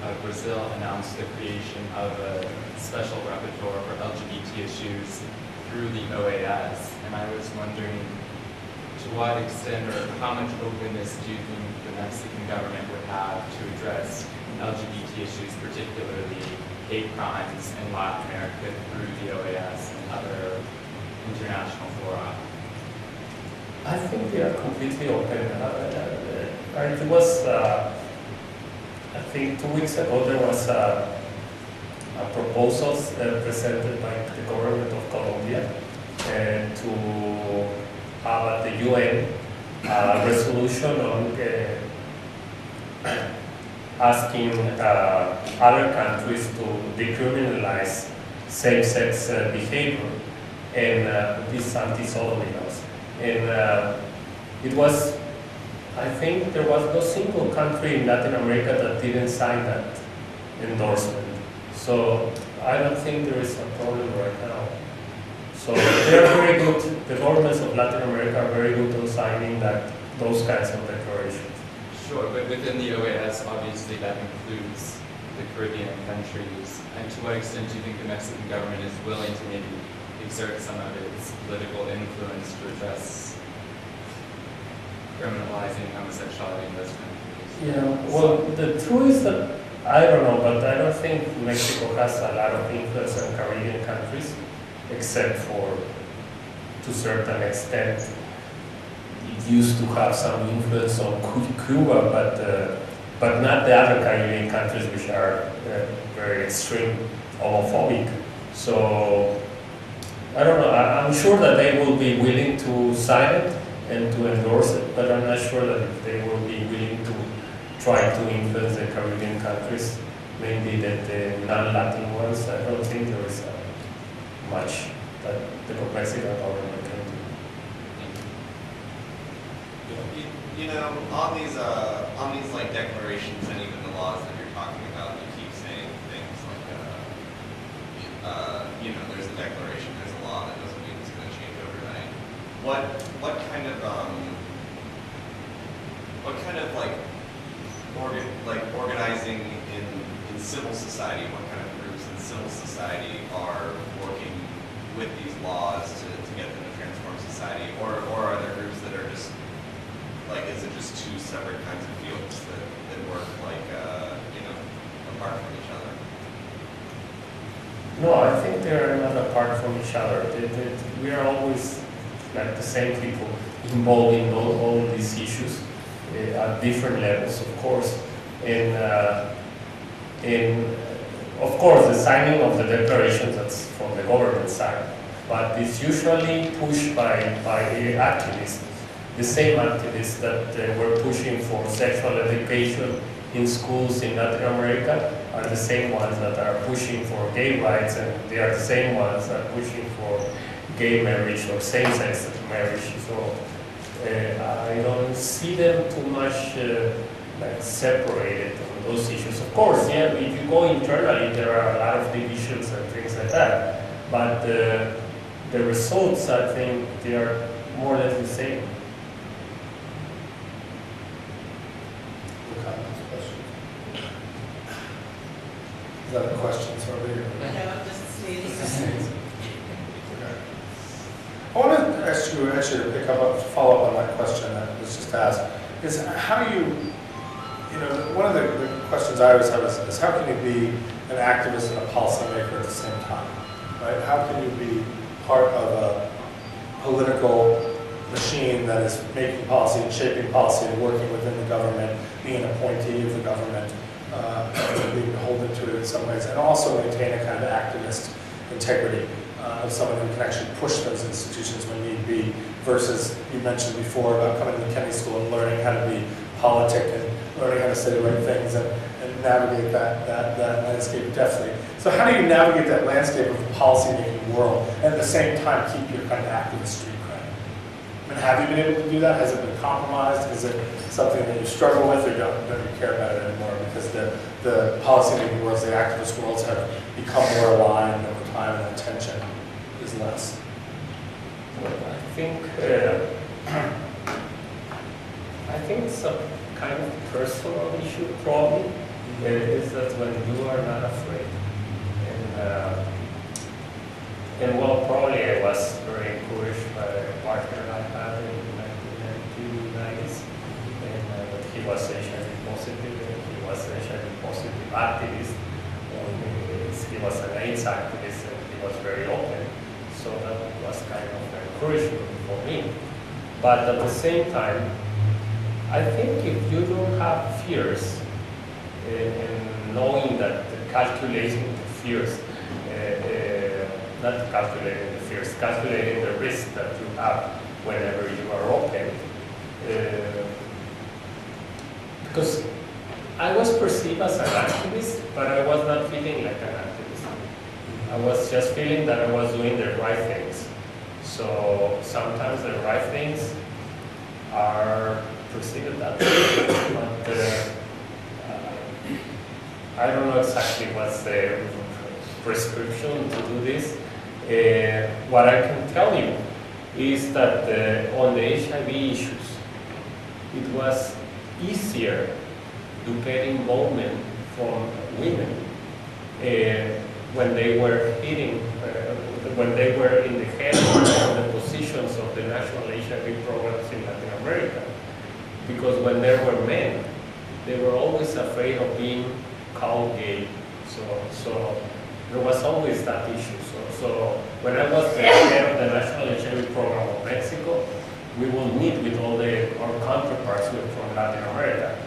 of Brazil announced the creation of a special rapporteur for LGBT issues through the OAS. And I was wondering to what extent or how much openness do you think the Mexican government would have to address LGBT issues, particularly hate crimes in Latin America through the OAS and other international fora? I think they are completely open. It was, I think 2 weeks ago, there was a proposals presented by the government of Colombia to have at the UN a resolution on asking other countries to decriminalize same-sex behavior and these anti-sodomy laws. And it was, I think there was no single country in Latin America that didn't sign that endorsement. So I don't think there is a problem right now. So they are very good, the governments of Latin America are very good on signing those kinds of declarations. Sure, but within the OAS, obviously that includes the Caribbean countries. And to what extent do you think the Mexican government is willing to maybe exert some of its political influence to address criminalizing homosexuality in those countries? Yeah, well, the truth is that I don't know, but I don't think Mexico has a lot of influence on Caribbean countries, except for, to a certain extent, it used to have some influence on Cuba, but not the other Caribbean countries which are very extreme homophobic. So I don't know. I'm sure that they will be willing to sign it and to endorse it, but I'm not sure that if they will be willing to try to influence the Caribbean countries, maybe the non-Latin ones. I don't think there is much that the Mexican government can do. You know, on these like declarations and even the laws that you're talking about, you keep saying things like, you know, there's a declaration, there's a law. That doesn't mean it's going to change overnight. What kind of organizing in civil society? What kind of groups in civil society are working with these laws to get them to transform society, or are there groups that are just like, is it just two separate kinds of fields that work like, you know, apart from each other? No, I think they are not apart from each other. We are always like the same people involved in all these issues at different levels, of course. And of course, the signing of the declarations, that's from the government side, but it's usually pushed by activists. The same activists that were pushing for sexual education in schools in Latin America are the same ones that are pushing for gay rights, and they are the same ones that are pushing for gay marriage or same-sex marriage. So I don't see them too much like separated on those issues. Of course, yeah, if you go internally, there are a lot of divisions and things like that. But the results, I think, they are more or less the same. Is that a question, sorry? No, just I want to ask you actually to follow up on that question that was just asked, is how do you know, one of the questions I always have is how can you be an activist and a policymaker at the same time, right? How can you be part of a political machine that is making policy and shaping policy and working within the government, being an appointee of the government, being beholden to it in some ways, and also maintain a kind of activist integrity of someone who can actually push those institutions when need be, versus you mentioned before about coming to Kennedy School and learning how to be politic and learning how to say the right things and navigate that landscape deftly. So how do you navigate that landscape of the policy-making world and at the same time keep your kind of activist street cred? I mean, have you been able to do that? Has it been compromised? Is it something that you struggle with, or don't you care about it anymore because the policy-making worlds, the activist worlds have become more aligned over time and the tension is less? Well, I think it's a kind of personal issue, probably. Is that when you are not afraid, and well, probably I was very encouraged by a partner I had in the 1990s, and but he was HIV positive, and he was HIV positive activist, and he was an AIDS activist, and he was very open. So that was kind of encouraging for me. But at the same time, I think if you don't have fears and knowing that calculating the fears, not calculating the fears, calculating the risk that you have whenever you are open. Because I was perceived as an activist, but I was not feeling like an activist. I was just feeling that I was doing the right things. So sometimes the right things are perceived that way, but I don't know exactly what's the prescription to do this. What I can tell you is that on the HIV issues, it was easier to get involvement from women when they were when they were in the head of the positions of the national HIV programs in Latin America. Because when there were men, they were always afraid of being called gay. So there was always that issue. So when I was the head of the national HIV program of Mexico, we will meet with all our counterparts from Latin America.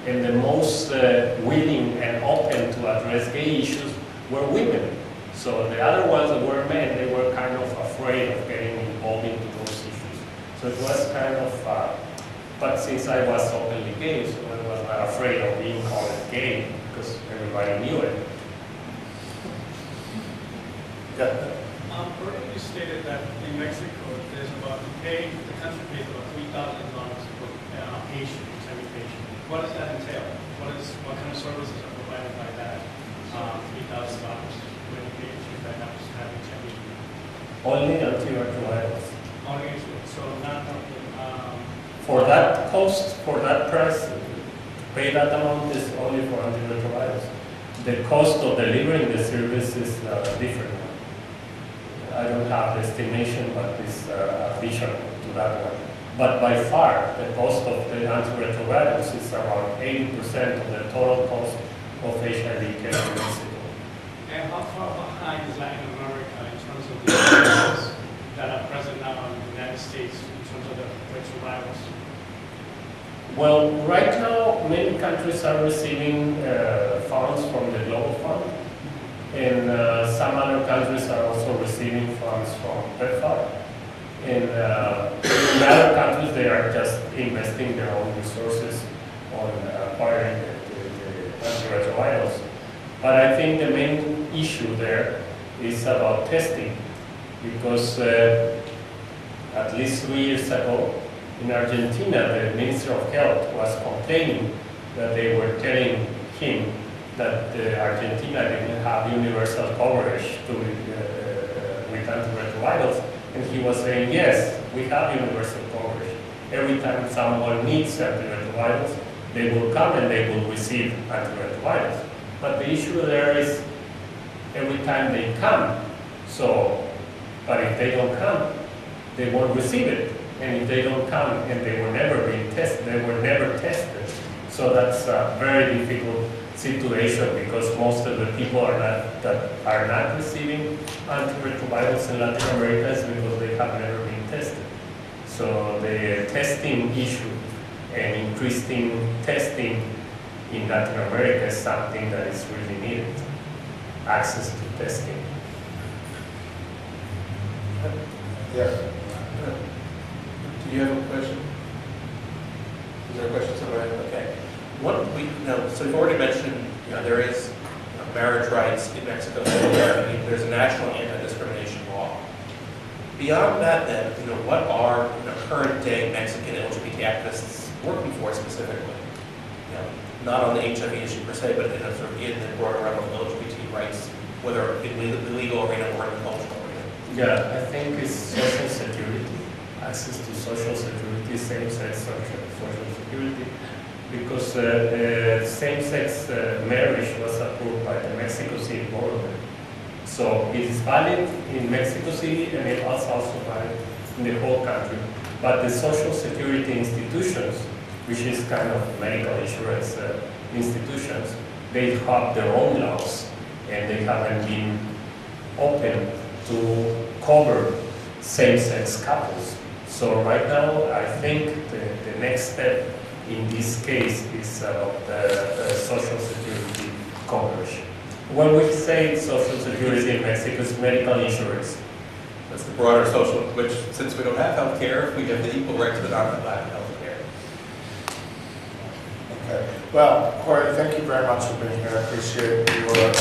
And the most willing and open to address gay issues were women. So the other ones that were men, they were kind of afraid of getting involved into those issues. So it was kind of, but since I was openly gay, so I was not afraid of being called gay because everybody knew it. Yeah. Earlier you stated that in Mexico, there's about the country pays about $3,000 for patient, every patient. What does that entail? What kind of services are provided by that $3,000 when you pay that have HIV? Only antiretrovirals. Only so not For that cost, for that price, to pay that amount is only for antiretrovirals. The cost of delivering the service is different. I don't have the estimation, but it's additional to that one. But by far, the cost of the antiretrovirals is around 80% of the total cost of HIV care in Mexico. And how far behind is Latin America in terms of the services that are present now in the United States in terms of the retrovirals? Well, right now, many countries are receiving funds from the Global Fund, and some other countries are also receiving funds from PEPFAR. And in other countries, they are just investing their own resources on acquiring the antiretrovirals. But I think the main issue there is about testing, because at least 3 years ago, in Argentina, the Minister of Health was complaining that they were telling him that Argentina didn't have universal coverage with antiretrovirals. And he was saying, yes, we have universal coverage. Every time someone needs antiretrovirals, they will come and they will receive antiretrovirals. But the issue there is every time they come. But if they don't come, they won't receive it. And if they don't come and they were never being tested, they were never tested. So that's a very difficult situation because most of the people that are not receiving antiretrovirals in Latin America is because they have never been tested. So the testing issue and increasing testing in Latin America is something that is really needed. Access to testing. Yes. Do you have a question? Is there a question somewhere? Okay. So you've already mentioned, there is marriage rights in Mexico. There's a national anti-discrimination law. Beyond that, then, what are current day Mexican LGBT activists working for specifically? Not on the HIV issue per se, but in the broader realm of LGBT rights, whether in the legal arena or in the cultural arena. Yeah, I think it's social security, access to social security, same-sex social security, because same-sex marriage was approved by the Mexico City government. So it is valid in Mexico City and it was also valid in the whole country. But the social security institutions, which is kind of medical insurance institutions, they have their own laws and they haven't been open to cover same-sex couples. So right now, I think the next step in this case is the Social Security coverage. When we say Social Security in Mexico, it's medical insurance. That's the broader social, which, since we don't have health care, we have the equal right to the non-compliant health care. Okay. Well, Jorge, thank you very much for being here. I appreciate your